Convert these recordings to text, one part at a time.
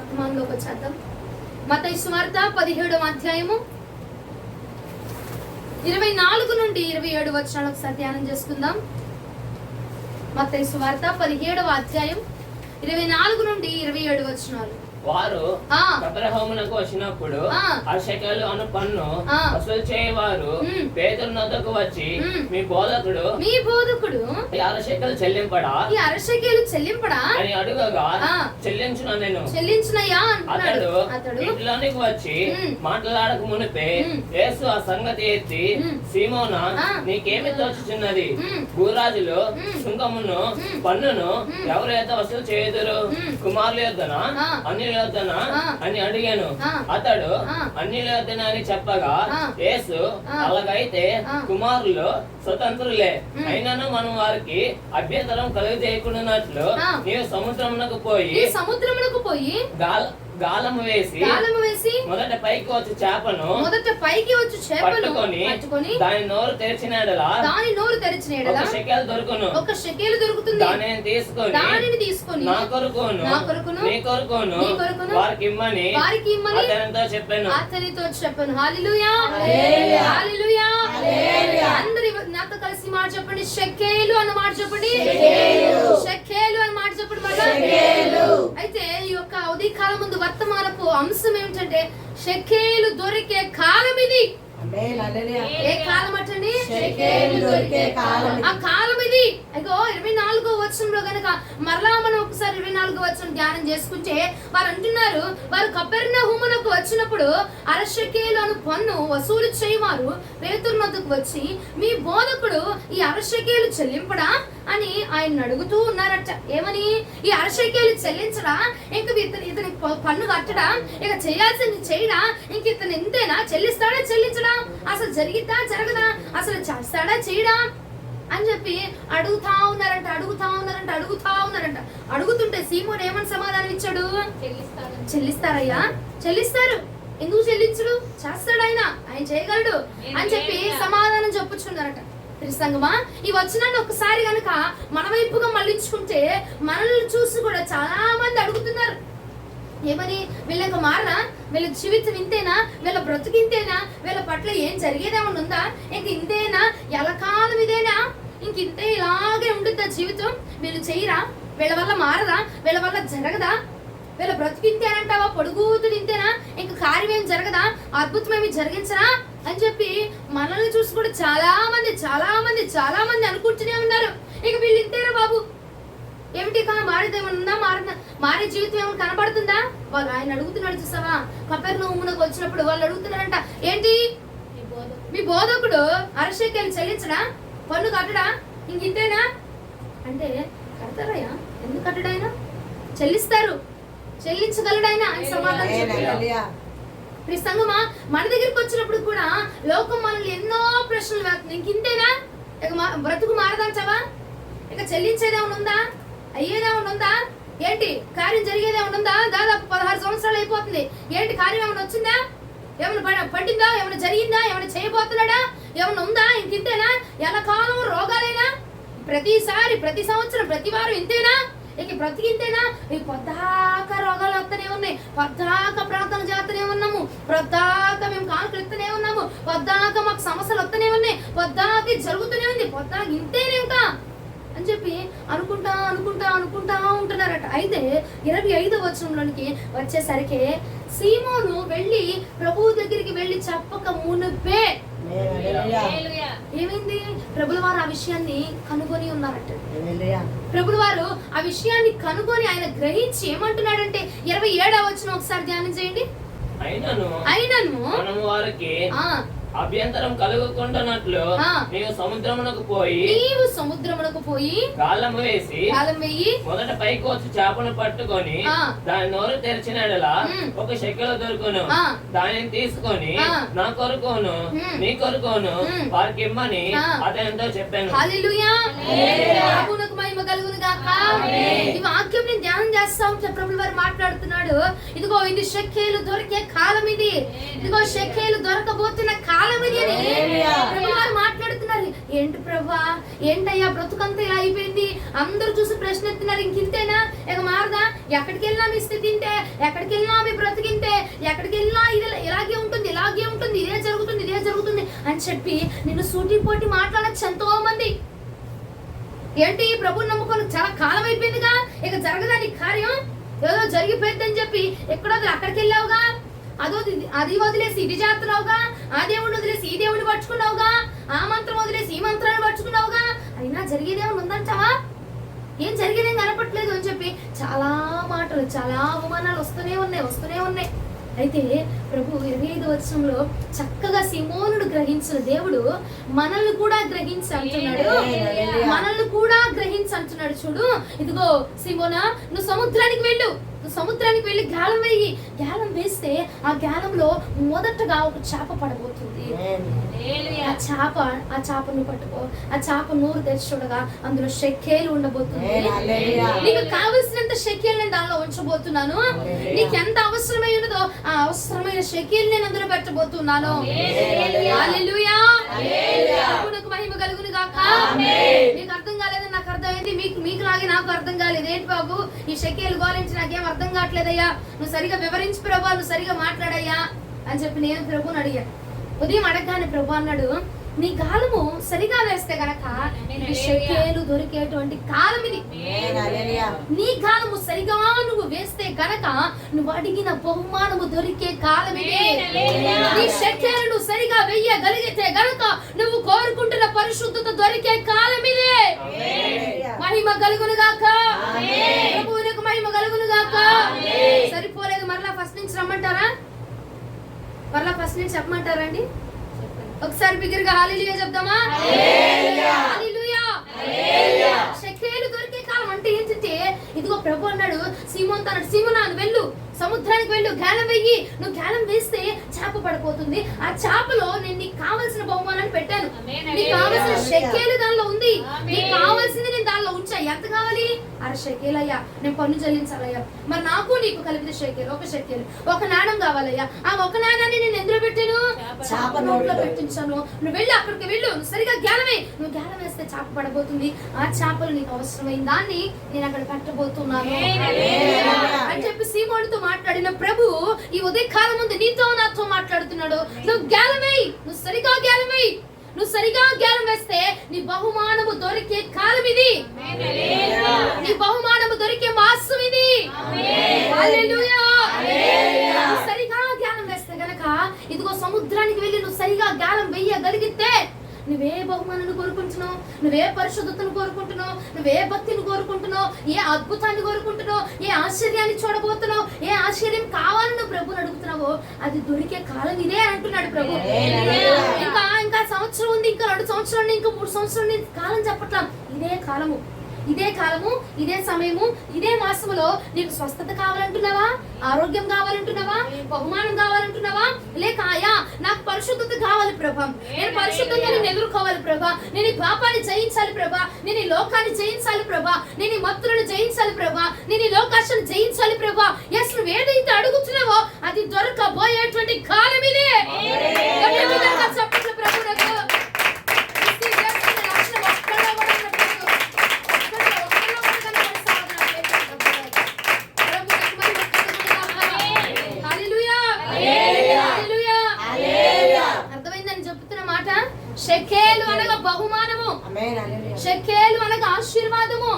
వర్తమానంలోకి వచ్చేద్దాం. మత్తయి సువార్త 17వ అధ్యాయము 24 నుండి 27 వచనాలు ఒకసారి ధ్యానం చేసుకుందాం. మత్తయి సువార్త 17వ అధ్యాయం 24 నుండి 27 వచనాలు. వారు కపెర్నహూమునకు వచ్చినప్పుడు ఆ షెకెలు అను పన్ను వసూలు చేయవారు పేతురు నొద్దకు వచ్చి, మీ బోధకుడు ఈ 6 షెకెలు చెల్లింపడా అని అడుగగా, చెల్లించున నేను చెల్లించునయ్యా అతడు ఇంట్లోనికి వచ్చి మాట్లాడక మునిపే యేసు ఆ సంగతి ఎత్తి, సీమోనా, నీకేమి తోచుచున్నది? భూరాజులు సుంకమును పన్నును ఎవరు ఎంత వసూలు చేయుదురు? కుమారుల యొద్దనా అన్యుల యొద్దనా అని అడిగాను. అతడు అన్యుల యొద్దనా అని చెప్పగా, యేసు, అలాగైతే కుమారులు స్వతంత్రులే, అయినను మనం వారికి అభ్యంతరం కలుగజేయకుండానట్లు నీవు సముద్రమునకు పోయి గాలము వేసి మొదట పైకి వచ్చి చేపను పట్టుకొని దాని నోరు తెరిచిన ఒక షెకెలు దొరుకుతుంది. దానిని తీసుకొని నా కొరకును నీ కొరకును వారికి ఇమ్మని అతనితో చెప్పాను. హల్లెలూయా, హల్లెలూయా, హల్లెలూయా. అందరూ నాతో కలిసి మాట చెప్పండి, షెకెలు అన్న మాట చెప్పండి, షెకెలు అన్న మాట చెప్పండి. అయితే ఈ యొక్క ఉదయ కాలం ముందు వర్తమానపు అంశం ఏమిటంటే, షెకెలు దొరికే కాలం ఇది. ఏ కాలం అటండి? ఆ కాలం ఇది. అయ్యో 24వ వచనంలో గనక మరలా మనం ఒకసారి 24వ వచనం ధ్యానం చేసుకుంటే వారు అంటున్నారు, వారు కపెర్నహూమునకు వచ్చినప్పుడు 6 షెకెలు అను పన్ను వసూలు చేయవారు పేతురు నొద్దకు వచ్చి, మీ బోధకుడు ఈ 6 షెకెలు చెల్లింపడా అని ఆయన అడుగుతూ ఉన్నారట. ఏమని? ఈ 6 షెకెలు చెల్లించడా? ఇంక ఇతని పన్ను కట్టడా? ఇక చేయాల్సింది చేయడా? ఇంక ఇతను ఎంతేనా? చెల్లిస్తాడా చెల్లించడా? అసలు జరిగిద్దా జరగదా? అసలు చేస్తాడా చేయడా అని చెప్పి అడుగుతా ఉన్నారంట. అడుగుతుంటే సీమోను ఏమని సమాధానం ఇచ్చాడు? చెల్లిస్తారయ్యా, చెల్లిస్తారు. ఎందుకు చెల్లించడు? చేస్తాడు, ఆయన చేయగలడు అని చెప్పి సమాధానం చెప్పుచున్నారట. సంగమా, ఈ వచనాన్ని ఒకసారి గనక మన వైపుగా మళ్ళించుకుంటే మనల్ని చూసి కూడా చాలా మంది అడుగుతున్నారు. ఏమని? వీళ్ళకి మారనా? వీళ్ళ జీవితం ఇంతేనా? వీళ్ళ బ్రతుకు ఇంతేనా? వీళ్ళ పట్ల ఏం జరిగేదేమన్నా ఉందా? ఇంక ఇంతేనా? ఎలకాలం ఇదేనా? ఇంక ఇంతే ఇలాగే ఉంటుందా జీవితం? వీళ్ళు చెయ్యరా? వీళ్ళ వల్ల మారదా? వీళ్ళ వల్ల జరగదా? వీళ్ళ బ్రతుకు ఇంతేనంటావా? పొడుగుతుడు ఇంతేనా? ఇంక కార్యం ఏం జరగదా? అద్భుతం ఏమి జరిగించరా అని చెప్పి మనల్ని చూసి కూడా చాలా మంది అనుకుంటూనే ఉన్నారు. ఇక వీళ్ళు ఇంతేనా బాబు? ఏమిటి మారేదేమన్నా? మారే జీవితం ఏమైనా కనబడుతుందా? వాళ్ళు ఆయన అడుగుతున్నాడు చూసావా? కపెర్నహూమునకు వచ్చినప్పుడు వాళ్ళు అడుగుతున్నారంట, ఏంటి మీ బోధకుడు 6 షెకెలు చెల్లించడా? పన్ను కట్టడా? ఇంతేనా అంటే, కడతారయ్యా, ఎందుకు కట్టడాయన? చెల్లిస్తారు, చెల్లించగలడాయన అని సమాధానం చెప్పారు. సంగమా, మన దగ్గరికి వచ్చినప్పుడు కూడా లోకం మనల్ని ఎన్నో ప్రశ్నలు వేస్తుంది. ఇంతేనా? ఇక బ్రతుకు మారదంటావా? ఇక చెల్లించేదేమన్నా ఉందా? అయ్యేదేమన్నా ఉందా? ఏంటి కార్యం జరిగేదేమన్నా ఉందా? దాదాపు 16 సంవత్సరాలు అయిపోతుంది. ఏంటి కార్యం ఏమైనా వచ్చిందా? ఏమైనా పట్టిందా? ఏమైనా జరిగిందా? ఏమైనా చేయబోతున్నాడా? ఏమైనా ఉందా? ఇంతేనా? ఎల్లకాలం రోగాలైనా? ప్రతి సంవత్సరం ప్రతి వారం ఇంతేనా? ఇక బ్రతికి ఇంతేనా? పొద్దాక రోగాలు వస్తూనే ఉన్నాయి, పొద్దాక ప్రార్థన చేస్తూనే ఉన్నాము, పొద్దాక మేము కానుకలు ఇస్తూనే ఉన్నాము, పొద్దాక మాకు సమస్యలు వస్తూనే ఉన్నాయి, పొద్దాక జరుగుతూనే ఉంది, పొద్దాక ఇంతేనే ఇంకా అని చెప్పి అనుకుంటా ఉంటున్నారట. అయితే 25వ వచనంలోనికి వచ్చేసరికి సీమోను వెళ్ళి ప్రభువు దగ్గరికి వెళ్ళి చెప్పక మునుపే ఏమైంది? ప్రభుల వారు ఆ విషయాన్ని కనుగొని ఉన్నారట. ప్రభుల వారు ఆ విషయాన్ని కనుగొని ఆయన గ్రహించి ఏమంటున్నాడంటే 27వ వచనం ఒకసారి ధ్యానం చేయండి. అయినను వారికి అభ్యంతరం కలుగకుండానట్లు నీవు సముద్రమునకు పోయి గాలం వేయి మొదట పైకి వచ్చి చేపను పట్టుకొని దాని నోరు తెరిచిన ఒక షెకెలు దొరుకును. దానిని తీసుకొని నా కొరకును నీ కొరకును వారికి ఇమ్మని అతనితో చెప్పాను. హల్లెలూయా, ప్రభువునకు మహిమ కలుగును గాక. ఈ వాక్యం నేను ధ్యానం చేస్తా ఉంటే ప్రభువు వారు మాట్లాడుతున్నాడు. ఇదిగో ఇది షెకెలు దొరికే కాలం, ఇదిగో షెకెలు దొరకబోతున్న కాలం కాలం ఇది అని ప్రభు వారు మాట్లాడుతున్నారు. ఏంటి ప్రభా, ఏంటయ్యా బ్రతుకంతా ఇలా అయిపోయింది, అందరూ చూసి ప్రశ్న ఎత్తున్నారు, ఇంకింతేనా, ఇక మారదా, ఎక్కడికి వెళ్ళినా మీ స్థితి ఇంతే, ఎక్కడికి వెళ్ళినా మీ బ్రతికింతే, ఎక్కడికి వెళ్ళినా ఇది ఇలాగే ఉంటుంది, ఇలాగే ఉంటుంది, ఇదే జరుగుతుంది, ఇదే జరుగుతుంది అని చెప్పి నిన్ను సూటిపోటి మాట్లాడచ్చు ఎంతో మంది. ఏంటి ప్రభు నమ్ముకొని చాలా కాలం అయిపోయిందిగా, ఇక జరగదాని కార్యం, ఏదో జరిగిపోయిందని చెప్పి ఎక్కడో అక్కడికి వెళ్ళావుగా, అది వదిలేసి ఇది చేస్తున్నావుగా, ఆ దేవుడిని వదిలేసి ఈ దేవుడిని పట్టుకున్నావుగా, ఆ మంత్రం వదిలేసి ఈ మంత్రాన్ని పట్టుకున్నావుగా, అయినా జరిగేదేమో ఉందంటావా, ఏం జరిగేదేం కనపట్లేదు అని చెప్పి చాలా మాటలు, చాలా అవమానాలు వస్తూనే ఉన్నాయి. అయితే ప్రభు 25వ వచనంలో చక్కగా సీమోనుడు గ్రహించిన దేవుడు మనల్ని కూడా గ్రహించంటున్నాడు, మనల్ని కూడా గ్రహించంటున్నాడు. చూడు, ఇదిగో సీమోనా, నువ్వు సముద్రానికి వెళ్ళి గాలం వేయి. గాలం వేస్తే ఆ గాలంలో మొదటగా ఒక చేప పడబోతుంది. ఆ చేపను పట్టుకో, ఆ చేప నోరు తెరిచి చూడగా అందులో షెకేలు ఉండబోతుంది. నీకు కావలసినంత షెకేలు నేను దానిలో ఉంచబోతున్నాను. నీకు ఎంత అవసరమై ఉన్నదో ఆ అవసరమైన షెకేలు నేను అందులో పెట్టబోతున్నాను. హల్లెలూయా, ప్రభువునకు మహిమ కలుగును గాక. మీకు అర్థం కాలేదని నాకు అర్థమైంది, మీకు లాగే నాకు అర్థం కాలేదు. ఏంటి బాబు ఈ షెకేలు గోలించి నాకేం అర్థం కావట్లేదయ్యా, నువ్వు సరిగా వివరించి ప్రభా, నువ్వు సరిగా మాట్లాడయ్యా అని చెప్పి నేను ప్రభుని అడిగా. ఉదయం అడగగానే ప్రభు అన్నాడు, నీ గాలము సరిగా వేస్తే గనక షెకేలు దొరికేటువంటి కాలం ఇది. నీ గాలము సరిగా నువ్వు వేస్తే గనక నువ్వు అడిగిన బహుమానము దొరికే కాలం ఇది. నీ షెకేలు నువ్వు సరిగా వెయ్యగలిగితే గనక నువ్వు కోరుకుంటున్న పరిశుద్ధత దొరికే కాలం ఇది. మహిమ కలుగును గాక, ప్రభువునకు మహిమ కలుగును గాక. సరిపోలేదు, మరలా ఫస్ట్ నుంచి రమ్మంటారా, మరలా ఫస్ట్ నుంచి చెప్పమంటారా అండి? ఒకసారి బిగ్గరగా హల్లెలూయా చెప్దామా? హల్లెలూయా. షెకేలు దొరికే కాలం అంటే ఏంటంటే, ఇదిగో ప్రభు అన్నాడు సీమోనా నువ్వు వెళ్ళు, సముద్రానికి వెళ్ళు, గాలం వెయ్యి. నువ్వు గాలం వేస్తే చేప పడిపోతుంది. ఆ చేపలో నేను నీకు కావాల్సిన బహుమానాన్ని పెట్టాను. నీకు కావాల్సిన షెకేలు దానిలో ఉంది, నీకు కావాల్సింది నేను దానిలో ఉంచా. ఎంత కావాలి? 6 షెకేలు అయ్యా, నేను పన్ను చెల్లించాలయ్యా. మరి నాకు నీకు కలిపితే ఒక షెకేలు, ఒక నాణం కావాలయ్యా. ఆ ఒక నాణాన్ని నేను ఎందులో పెట్టాను? చేప నోట్లో పెట్టించాను. నువ్వు వెళ్ళి అక్కడికి వెళ్ళు, నువ్వు సరిగా గాలమే. నువ్వు గాలం వేస్తే చేప పడబోతుంది. ఆ చేపలు నీకు అవసరమైన దాన్ని నేను అక్కడ పెట్టబోతున్నాను అని చెప్పి సీమోనుతో మాట్లాడిన ప్రభు ఈ ఉదయకాలం ముందు నీతో నాతో మాట్లాడుతున్నాడు. నువ్వు గాలమై, నువ్వు సరిగా గాలమై, నువ్వు సరిగా గాలం వేస్తే నీ బహుమానము దొరికే కాలం ఇది. నీ బహుమానము దొరికే మాసం ఇది. హల్లెలూయా. నువ్వు సరిగా గాలం వేస్తే గనక ఇదిగో సముద్రానికి వెళ్ళి నువ్వు సరిగా గాలం వేయగలిగితే నువ్వే బహుమానాన్ని కోరుకుంటున్నావు, నువ్వే పరిశుద్ధతను కోరుకుంటున్నావు, నువ్వే భక్తిని కోరుకుంటున్నావు, ఏ అద్భుతాన్ని కోరుకుంటున్నావు, ఏ ఆశ్చర్యాన్ని చూడబోతున్నావు, ఏ ఆశ్చర్యం కావాలని నువ్వు ప్రభుని అడుగుతున్నావో అది దొరికే కాలం ఇదే అంటున్నాడు ప్రభు. ఇంకా సంవత్సరం ఉంది, ఇంకా 2 సంవత్సరాలు, ఇంకా 3 సంవత్సరాలు కాలం చెప్పట్లా. ఇదే కాలము, ఇదే సమయము, ఇదే మాసములో నీకు స్వస్థత కావాలంటున్నావా, ఆరోగ్యం కావాలంటున్నావా, బహుమానం కావాలంటున్నావా, లేక ఆయా నాకు పరిశుద్ధత కావాలి ప్రభా, నేను పరిశుద్ధంగా నేను ఎదుర్కోవాలి ప్రభా, నేను ఈ పాపాన్ని జయించాలి ప్రభా, నేను ఈ లోకాన్ని జయించాలి ప్రభా, నేను ఈ మత్తులను జయించాలి ప్రభా, నేను ఈ లోకాశను జయించాలి ప్రభా. ఎస్, నువ్వు ఏదైతే అడుగుతున్నావో అది దొరకబోయేటువంటి కాలం ఇదే. చెప్పండి ప్రభువునకు. షెకేలు అనగా బహుమానము, షెకేలు అనగా ఆశీర్వాదము,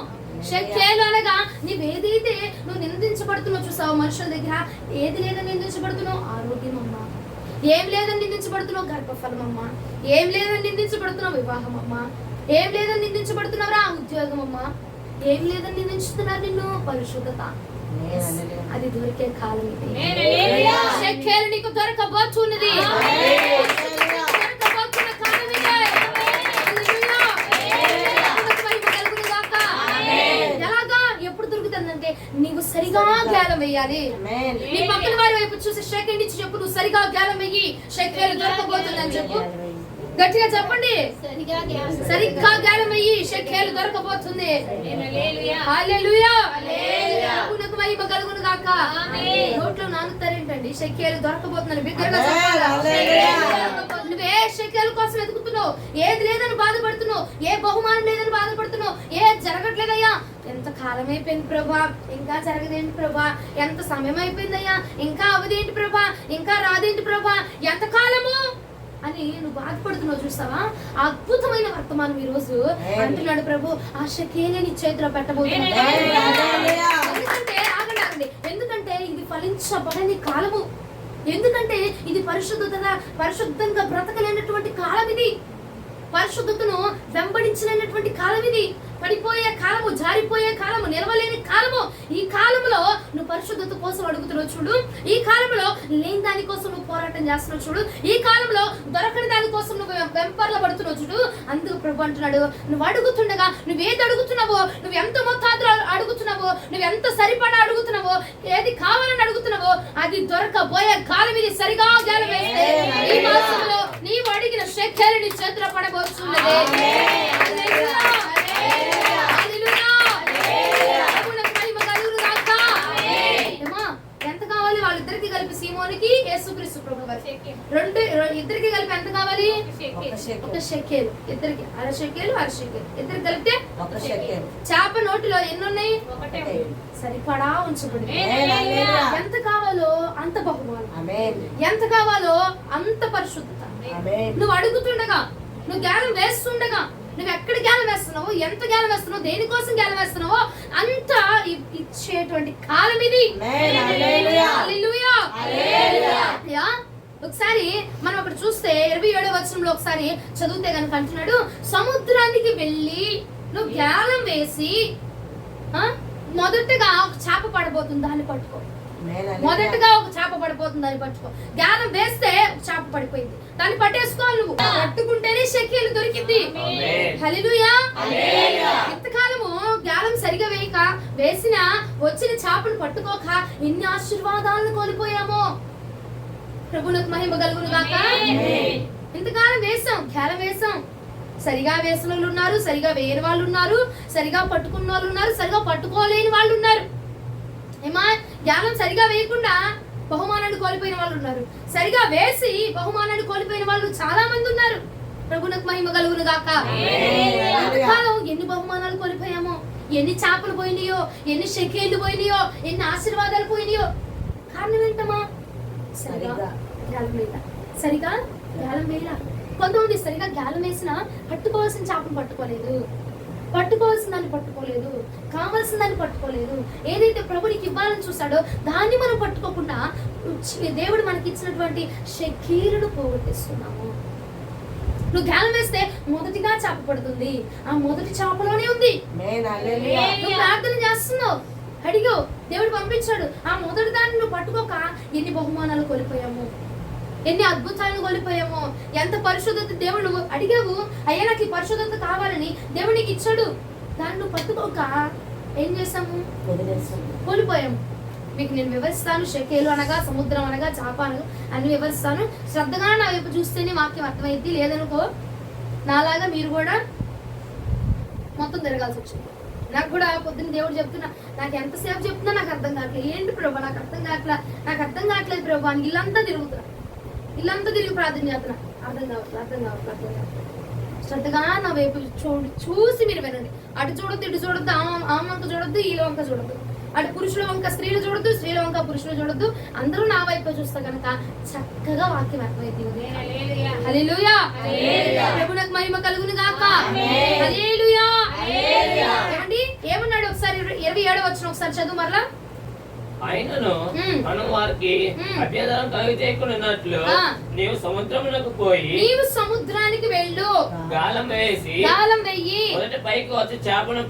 షెకేలు అనగా నీవేదైతే నువ్వు నిందించబడుతున్నావు చూసావు మనుషుల దగ్గర, ఏది లేదని నిందించబడుతున్నావు? ఆరోగ్యం అమ్మా. ఏం లేదని నిందించబడుతున్నావు? గర్భఫలం అమ్మా. ఏం లేదని నిందించబడుతున్నావు? వివాహం అమ్మా. ఏం లేదని నిందించబడుతున్నావురా? ఉద్యోగం అమ్మా. ఏం లేదని నిందించుతున్నారు నిన్ను? పరిశుద్ధత. అది దొరికే కాలం ఇది. షెకేలు నీకు దొరకబోతున్నది. నీవు సరిగా గాలం వేయాలి. నీ పక్కన వారి వైపు చూసి షెకేలు ఇచ్చి చెప్పు, నువ్వు సరిగా గాలం వేయి, షెకేలు దొరకబోతుందని చెప్పు. గట్టిగా చెప్పండి, సరిగ్గా గాలం వేయి, షెకేలు దొరకబోతుంది. హల్లెలూయా. ప్రభువునకు మహిమ కలుగును గాక. నోట్లో నా ఆగుతారేంటండి? షెకేలు దొరకబోతుందని బిగ్గరగా చెప్పాలా? నువ్వే షెకేలు కోసం వెతుకుతున్నావు, ఏది లేదని బాధపడుతున్నావు, ఏ బహుమానం లేదని బాధపడుతున్నావు, ఏ జరగట్లేదయ్యా, ఎంత కాలం అయిపోయింది ప్రభా, ఇంకా జరగదేంటి ప్రభా, ఎంత సమయం అయిపోయిందయ్యా, ఇంకా అవదేంటి ప్రభా, ఇంకా రాదేంటి ప్రభా, ఎంత కాలము అని నువ్వు బాధపడుతున్నావు. చూస్తావా? అద్భుతమైన వర్తమానం ఈ రోజు అంటున్నాడు ప్రభు, ఆ షెకేలే నీ చేతిలో పెట్టబోతున్నాడు. ఎందుకంటే ఇది ఫలించబడని కాలము, ఎందుకంటే ఇది పరిశుద్ధంగా బ్రతకలేనటువంటి కాలం, ఇది పరిశుద్ధతను వెంబడించలేనటువంటి కాలం, ఇది పడిపోయే కాలము, జారిపోయే కాలము, నిలవలేని కాలము. ఈ కాలంలో నువ్వు పరిశుద్ధత కోసం అడుగుతున్నావు చూడు, ఈ కాలంలో లేని దానికోసం నువ్వు పోరాటం చేస్తున్నావు చూడు, ఈ కాలంలో దొరకని దానికోసం నువ్వు వెంపర్ల పడుతున్నావు చూడు. అందుకు ప్రభు అంటున్నాడు, నువ్వు అడుగుతుండగా నువ్వేది అడుగుతున్నావో, నువ్వు ఎంత మొత్తాదులో అడుగుతున్నావో, నువ్వు ఎంత సరిపడా అడుగుతున్నావో, ఏది కావాలని అడుగుతున్నావో అది దొరకబోయే కాలం ఇది. సరిగా గాలి వేస్తే ఈ మాసంలో నీవు అడిగిన షెకేలు నీ చేతిలో పడబోతున్నది. ఎంత కావాలి? వాళ్ళిద్దరికి కలిపి సీమోనికి యేసుక్రీస్తు ప్రభు ఇద్దరికి కలిపి ఎంత కావాలి? ఒక షెకేలు. ఇద్దరికి అర షెకేలు, ఇద్దరికి కలిపితే చేప నోటిలో ఎన్ని ఉన్నాయి? సరిపడా ఉంచబడి. ఎంత కావాలో అంత బహుమానం, ఎంత కావాలో అంత పరిశుద్ధత. నువ్వు అడుగుతుండగా, నువ్వు జ్ఞానం వేస్తుండగా, నువ్వు ఎక్కడ జ్ఞానం వేస్తున్నావో, ఎంత జ్ఞానం వేస్తున్నావో, దేనికోసం జ్ఞానం వేస్తున్నావో అంత ఇచ్చేటువంటి కాలం ఇది. ఒకసారి మనం అక్కడ చూస్తే 27వ వచనంలో ఒకసారి చదివితే కనుక అంటున్నాడు, సముద్రానికి వెళ్ళి నువ్వు జ్ఞానం వేసి మొదటగా ఒక చేప పడబోతుంది, దాన్ని పట్టుకో. మొదటగా ఒక చేప పడిపోతుంది, దాన్ని పట్టుకో. జ్ఞానం వేస్తే చేప పడిపోయింది, దాన్ని పట్టేసుకోవాలి. నువ్వు పట్టుకుంటేనే షెకేలు దొరికింది. హల్లెలూయా. ఇంతకాలము జ్ఞానం సరిగా వేసిన వచ్చిన చేపను పట్టుకోక ఎన్ని ఆశీర్వాదాలను కోల్పోయామో. ప్రభువునకు మహిమ కలుగును గాక. ఇంతకాలం వేసాం, జ్ఞానం వేసాం, సరిగా వేసిన వాళ్ళు ఉన్నారు, సరిగా వేయని వాళ్ళు ఉన్నారు, సరిగా పట్టుకున్న వాళ్ళు ఉన్నారు, సరిగా పట్టుకోలేని వాళ్ళు ఉన్నారు. ఏమా, జ్ఞానం సరిగా వేయకుండా బహుమానాన్ని కోల్పోయిన వాళ్ళు ఉన్నారు, సరిగా వేసి బహుమానాన్ని కోల్పోయిన వాళ్ళు చాలా మంది ఉన్నారు. ప్రభువునకు మహిమ కలుగును గాక. ఎన్ని బహుమానాలు కోల్పోయామో, ఎన్ని చేపలు పోయినాయో, ఎన్ని షెకేళ్లు పోయినాయో, ఎన్ని ఆశీర్వాదాలు పోయినాయో. కారణం ఏంటమ్మా? సరిగా జ్ఞానం వేయాల. కొంతమంది సరిగా జ్ఞానం వేసినా పట్టుకోవాల్సిన చేపను పట్టుకోలేదు, పట్టుకోవాల్సిన దాన్ని పట్టుకోలేదు, కావాల్సిన దాన్ని పట్టుకోలేదు. ఏదైతే ప్రభునికి ఇవ్వాలని చూస్తాడో దాన్ని మనం పట్టుకోకుండా దేవుడు మనకి ఇచ్చినటువంటి షెకేలును పోగొట్టేస్తున్నాము. నువ్వు జ్ఞానం వేస్తే మొదటిగా చేప పడుతుంది, ఆ మొదటి చేపలోనే ఉంది. నువ్వు ప్రార్థన చేస్తున్నావు, అడిగావు, దేవుడు పంపించాడు, ఆ మొదటి దాన్ని నువ్వు పట్టుకోక ఎన్ని బహుమానాలు కోల్పోయాము, ఎన్ని అద్భుతాలను కోల్పోయామో. ఎంత పరిశుద్ధత దేవుడు, నువ్వు అడిగావు, అయ్యా నాకు ఈ పరిశుద్ధత కావాలని దేవుడు నీకు ఇచ్చాడు, దాన్ని నువ్వు పట్టుకోక ఏం చేసాము? కోల్పోయాము. మీకు నేను వివరిస్తాను, షెకేలు అనగా సముద్రం అనగా చేప అనగా అన్ని వివరిస్తాను. శ్రద్ధగా నా వైపు చూస్తేనే వాక్యం అర్థమైంది, లేదనుకో నాలాగా మీరు కూడా మొత్తం తిరగాల్సి వచ్చింది. నాకు కూడా పొద్దున్న దేవుడు చెప్తున్నా, నాకు ఎంతసేపు చెప్తున్నా నాకు అర్థం కావట్లేదు. ఏంటి ప్రభా నాకు అర్థం కావట్లేదు ప్రభా అని ఇల్లంతా తిరుగుతున్నా, ఇల్లంతా తిరిగి ప్రార్థన చేస్తున్నా, అర్థం కావట్లేదు. శ్రద్ధగా నా వైపు చూసి మీరు వినండి. అటు చూడొద్దు, ఇటు చూడొద్దు, ఆ వంక చూడొద్దు, ఈ వంక చూడొద్దు, అటు పురుషుల వంక స్త్రీలు చూడొద్దు, స్త్రీల వంక పురుషులు చూడొద్దు, అందరూ నా వైపు చూస్తే కనుక చక్కగా వాక్యం అర్థమైంది. హల్లెలూయా. ప్రభువునకు మహిమ కలుగును గాక. హల్లెలూయా. ఏమండి ఏమన్నాడు? ఒకసారి 27వ వచనం ఒకసారి చదువు మరలా. ఆయనను మనం వారికి అభ్యంతరం కలిగించుకున్నట్లు నీవు సముద్రములకు పోయి, నీవు సముద్రానికి వెళ్ళు, గాలం వెయ్యి, మొదట పైకి వచ్చే చేపను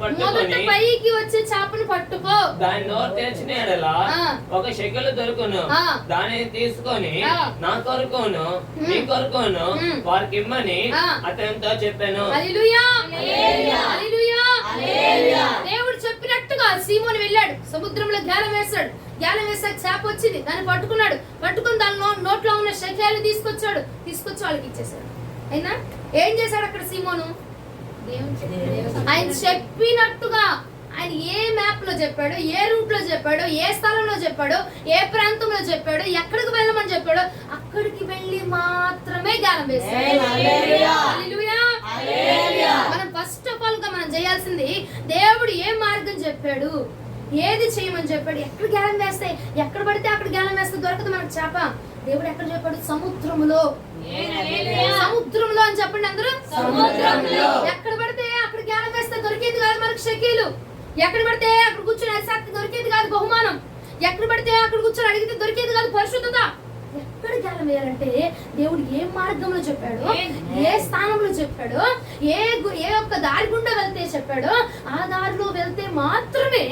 పట్టుకో, దాని నోరు తెరిచిన ఎడల ఒక షెకెలు దొరుకును, దానిని తీసుకొని నా కొరకును నీ కొరకును వారికి ఇమ్మని అతనితో చెప్పాను. దేవుడు చెప్పినట్టుగా సీమోను వెళ్ళాడు, సముద్రంలో గాలం వేశాడు, గాలం వేసాక చేప వచ్చింది, దాన్ని పట్టుకుని దాని నోట్లో ఉన్న షెకేలు తీసుకొచ్చి వాళ్ళకి ఇచ్చేసాడు. అయినా ఏం చేశాడు అక్కడ సీమోను? ఆయన చెప్పినట్టుగా ఆయన ఏ మ్యాప్ లో చెప్పాడో, ఏ రూట్ లో చెప్పాడో, ఏ స్థలంలో చెప్పాడో, ఏ ప్రాంతంలో చెప్పాడో, ఎక్కడికి వెళ్ళమని చెప్పాడో అక్కడికి వెళ్ళి మాత్రమే గాలం వేస్తాడు. మనం ఫస్ట్ ఆఫ్ ఆల్ గా మనం చేయాల్సింది దేవుడు ఏ మార్గం చెప్పాడు, ఏది చేయమని చెప్పాడు, ఎక్కడ గాలం వేస్తే, ఎక్కడ పడితే అక్కడ గాలం వేస్తే దొరకదు మనకు చేప. దేవుడు ఎక్కడ చెప్పాడు? సముద్రములో. సముద్రంలో అని చెప్పండి అందరూ. సముద్రంలో. ఎక్కడ పడితే అక్కడ గాలం వేస్తే దొరికేది కాదు మనకు షకీలు. ఎక్కడ పడితే అక్కడ కూర్చొని అరిసాక్తి దొరికేది కాదు బహుమానం. ఎక్కడ పడితే అక్కడ కూర్చొని అడిగితే దొరికేది కాదు పరిశుద్ధత. ఎక్కడ గాలం వేయాలంటే దేవుడు ఏ మార్గంలో చెప్పాడు, ఏ స్థానంలో చెప్పాడు, ఏ ఒక్క దారి గుండా వెళ్తే చెప్పాడో ఆ దారిలో వెళ్తే మాత్రమే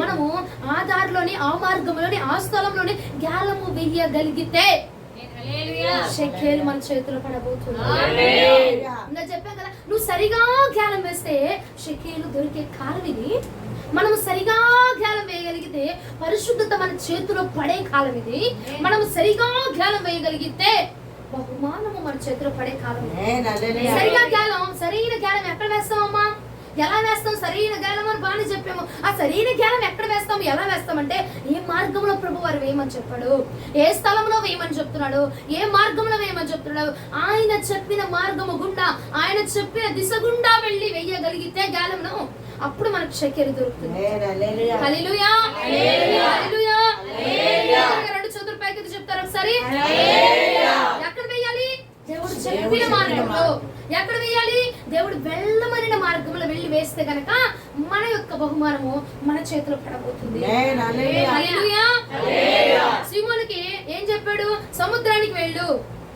మనము ఆ దారిలోని, ఆ మార్గంలోని, ఆ స్థలంలోని గాలము వెయ్యగలిగితే షకేలు మన చేతిలో పడబోతుంది. ఇంకా చెప్పాను కదా, నువ్వు సరిగా గాలం వేస్తే షకేలు దొరికే కాలం ఇది. మనము సరిగా గాలం వేయగలిగితే పరిశుద్ధత మన చేతిలో పడే కాలం ఇది. మనము సరిగా గాలం వేయగలిగితే బహుమానము మన చేతిలో పడే కాలం. సరిగా గాలం, సరైన గాలం ఎక్కడ వేస్తామమ్మా? ఎలా వేస్తాం? సరైన గాలం అని బాగానే చెప్పాము. ఆ సరైన గాలం ఎక్కడ వేస్తాము, ఎలా వేస్తామంటే ఏ మార్గంలో ప్రభు వారు వేయమని చెప్పాడు, ఏ స్థలంలో వేయమని చెప్తున్నాడు, ఏ మార్గంలో వేయమని చెప్తున్నాడు. ఆయన చెప్పిన మార్గము గుండా, ఆయన చెప్పిన దిశ గుండా వెళ్ళి వేయగలిగితే గాలంను, అప్పుడు మనకు షకేలు దొరుకుతుంది. హల్లెలూయా, హల్లెలూయా. రెండు చేతులు పైకి చెప్తారు ఒకసారి. ఎక్కడ వేయాలి? దేవుడు చెప్పిన మార్గంలో. ఎక్కడ వేయాలి? దేవుడు వెళ్ళమనిన మార్గంలో వెళ్ళి వేస్తే గనక మన యొక్క బహుమానము మన చేతిలో పడబోతుంది. హల్లెలూయా. సీమోనుకి ఏం చెప్పాడు? సముద్రానికి వెళ్ళు,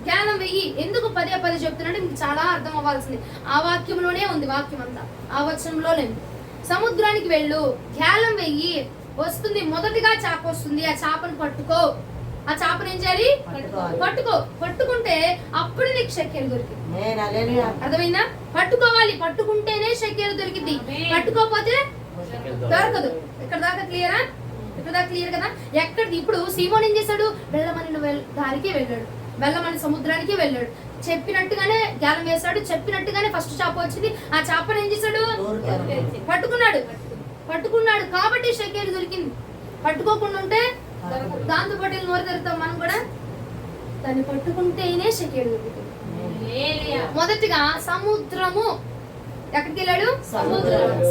గాలం వెయ్యి. ఎందుకు పదే పదే చెప్తున్నాడు? మీకు చాలా అర్థం అవ్వాల్సింది. ఆ వాక్యంలోనే ఉంది, వాక్యం అంతా ఆ వచనంలోనే ఉంది. సముద్రానికి వెళ్ళు, గాలం వెయ్యి, వస్తుంది. మొదటిగా చేప వస్తుంది, ఆ చేపను పట్టుకో. ఆ చేపను ఏం చేయాలి? పట్టుకో. పట్టుకుంటే అప్పుడు నీకు షకేలు దొరికింది. అర్థమైందా? పట్టుకోవాలి, పట్టుకుంటేనే షకేలు దొరికింది. పట్టుకోకపోతే దొరకదు. ఇక్కడ దాకా క్లియరా? ఇక్కడ దాకా క్లియర్ కదా? ఎక్కడ ఇప్పుడు సీమోన్ ఏం చేశాడు? వెళ్ళమని దారికి వెళ్ళాడు, వెళ్ళమని సముద్రానికి వెళ్ళాడు. చెప్పినట్టుగానే గాలం వేశాడు, చెప్పినట్టుగానే ఫస్ట్ చేప వచ్చింది. ఆ చేపను ఏం చేశాడు? పట్టుకున్నాడు కాబట్టి షకేలు దొరికింది. పట్టుకోకుండా ఉంటే దాంతో పాటు నోరు తెరుతాం మనం కూడా. దాన్ని పట్టుకుంటేనే షకేలు దొరుకుతుంది. మొదటిగా సముద్రము. ఎక్కడికి వెళ్ళాడు?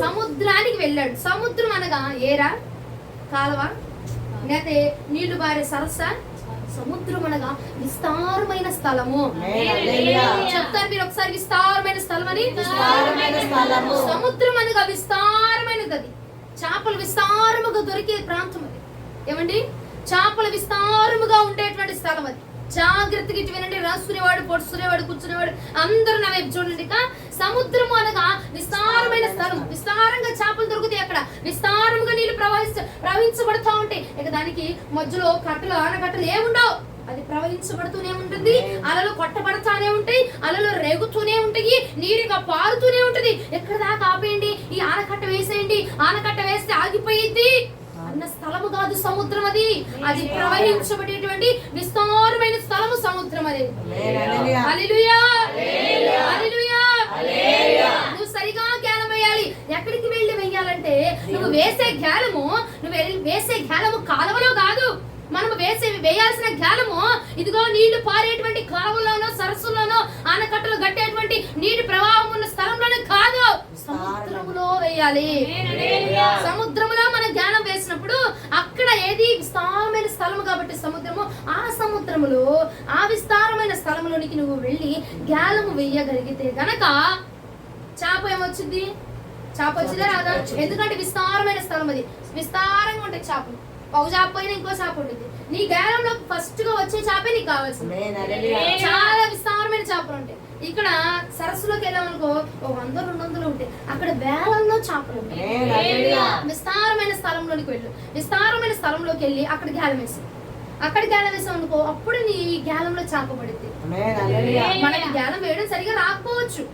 సముద్రానికి వెళ్ళాడు. సముద్రం అనగా ఏరా, కాలువ, లేకపోతే నీళ్లు బారే సరస్స. సముద్రం అనగా విస్తారమైన స్థలము. చెప్తారు మీరు ఒకసారి, విస్తారమైన స్థలం అని. సముద్రం అనగా విస్తారమైనది. అది చేపలు విస్తారముగా దొరికే ప్రాంతం అది. ఏమండి? చేపలు విస్తారముగా ఉండేటువంటి స్థలం అది. జాగ్రత్తగా ఇటు వినండి. రాసుకునేవాడు, పొడుచుకునేవాడు, కూర్చునేవాడు అందరూ నా వైపు చూడండి. సముద్రము అనగా విస్తారమైన స్థలం. విస్తారంగా చేపలు దొరుకుతాయి. అక్కడ విస్తారముగా నీళ్లు ప్రవహించబడుతూ ఉంటాయి. ఇక దానికి మధ్యలో కట్టలు, ఆనకట్టలు ఏముండవు. అది ప్రవహించబడుతూనే ఉంటుంది. అలలు కొట్టబడతానే ఉంటాయి, అలలు రేగుతూనే ఉంటాయి, నీరుగా పారుతూనే ఉంటది. ఎక్కడ దాకా ఆపేయండి, ఈ ఆనకట్ట వేసేయండి, ఆనకట్ట వేస్తే ఆగిపోయింది అన్న స్థలము కాదు సముద్రం. అది అది ప్రవహించబడేటువంటి విస్తారమైన స్థలము సముద్రం. అది హల్లెలూయా, హల్లెలూయా. నువ్వు సరిగా గాలం వేయాలి. ఎక్కడికి వెళ్ళి వేయాలంటే నువ్వు వేసే గాలము కాలువలో కాదు. మనము వేయాల్సిన గాలము ఇదిగో నీళ్లు పారేటువంటి కాలువలోనో, సరస్సులోనో, ఆనకట్టలు గట్టేటువంటి నీటి ప్రవాహం ఉన్న స్థలంలోనే కాదు, సముద్రములో వేయాలి. సముద్రములో మనం గాలం వేసినప్పుడు అక్కడ ఏది విస్తారమైన స్థలము కాబట్టి సముద్రము, ఆ సముద్రములో ఆ విస్తారమైన స్థలంలోనికి నువ్వు వెళ్ళి గాలము వేయగలిగితే గనక చేప ఏమొచ్చింది? చేప వచ్చిందా రాదా? ఎందుకంటే విస్తారమైన స్థలం అది. విస్తారంగా ఉంటాయి చేపలు. ఒక చేప పోయినా ఇంకో చేప ఉంటుంది. నీ గాలంలో ఫస్ట్ గా వచ్చే చేపే నీకు కావాల్సింది. చాలా విస్తారమైన చేపలు ఉంటాయి. ఇక్కడ సరస్సులోకి వెళ్ళామనుకో 100-200 ఉంటాయి. అక్కడ వేలల్లో చేపలు ఉంటాయి. విస్తారమైన స్థలంలోకి వెళ్ళు. విస్తారమైన స్థలంలోకి వెళ్ళి అక్కడ గాలం వేసి, అక్కడ గాలం వేసాం అనుకో, అప్పుడు నీ గాలంలో చేప పడుద్ది. మనకి గాలం వేయడం సరిగా రాకపోవచ్చు,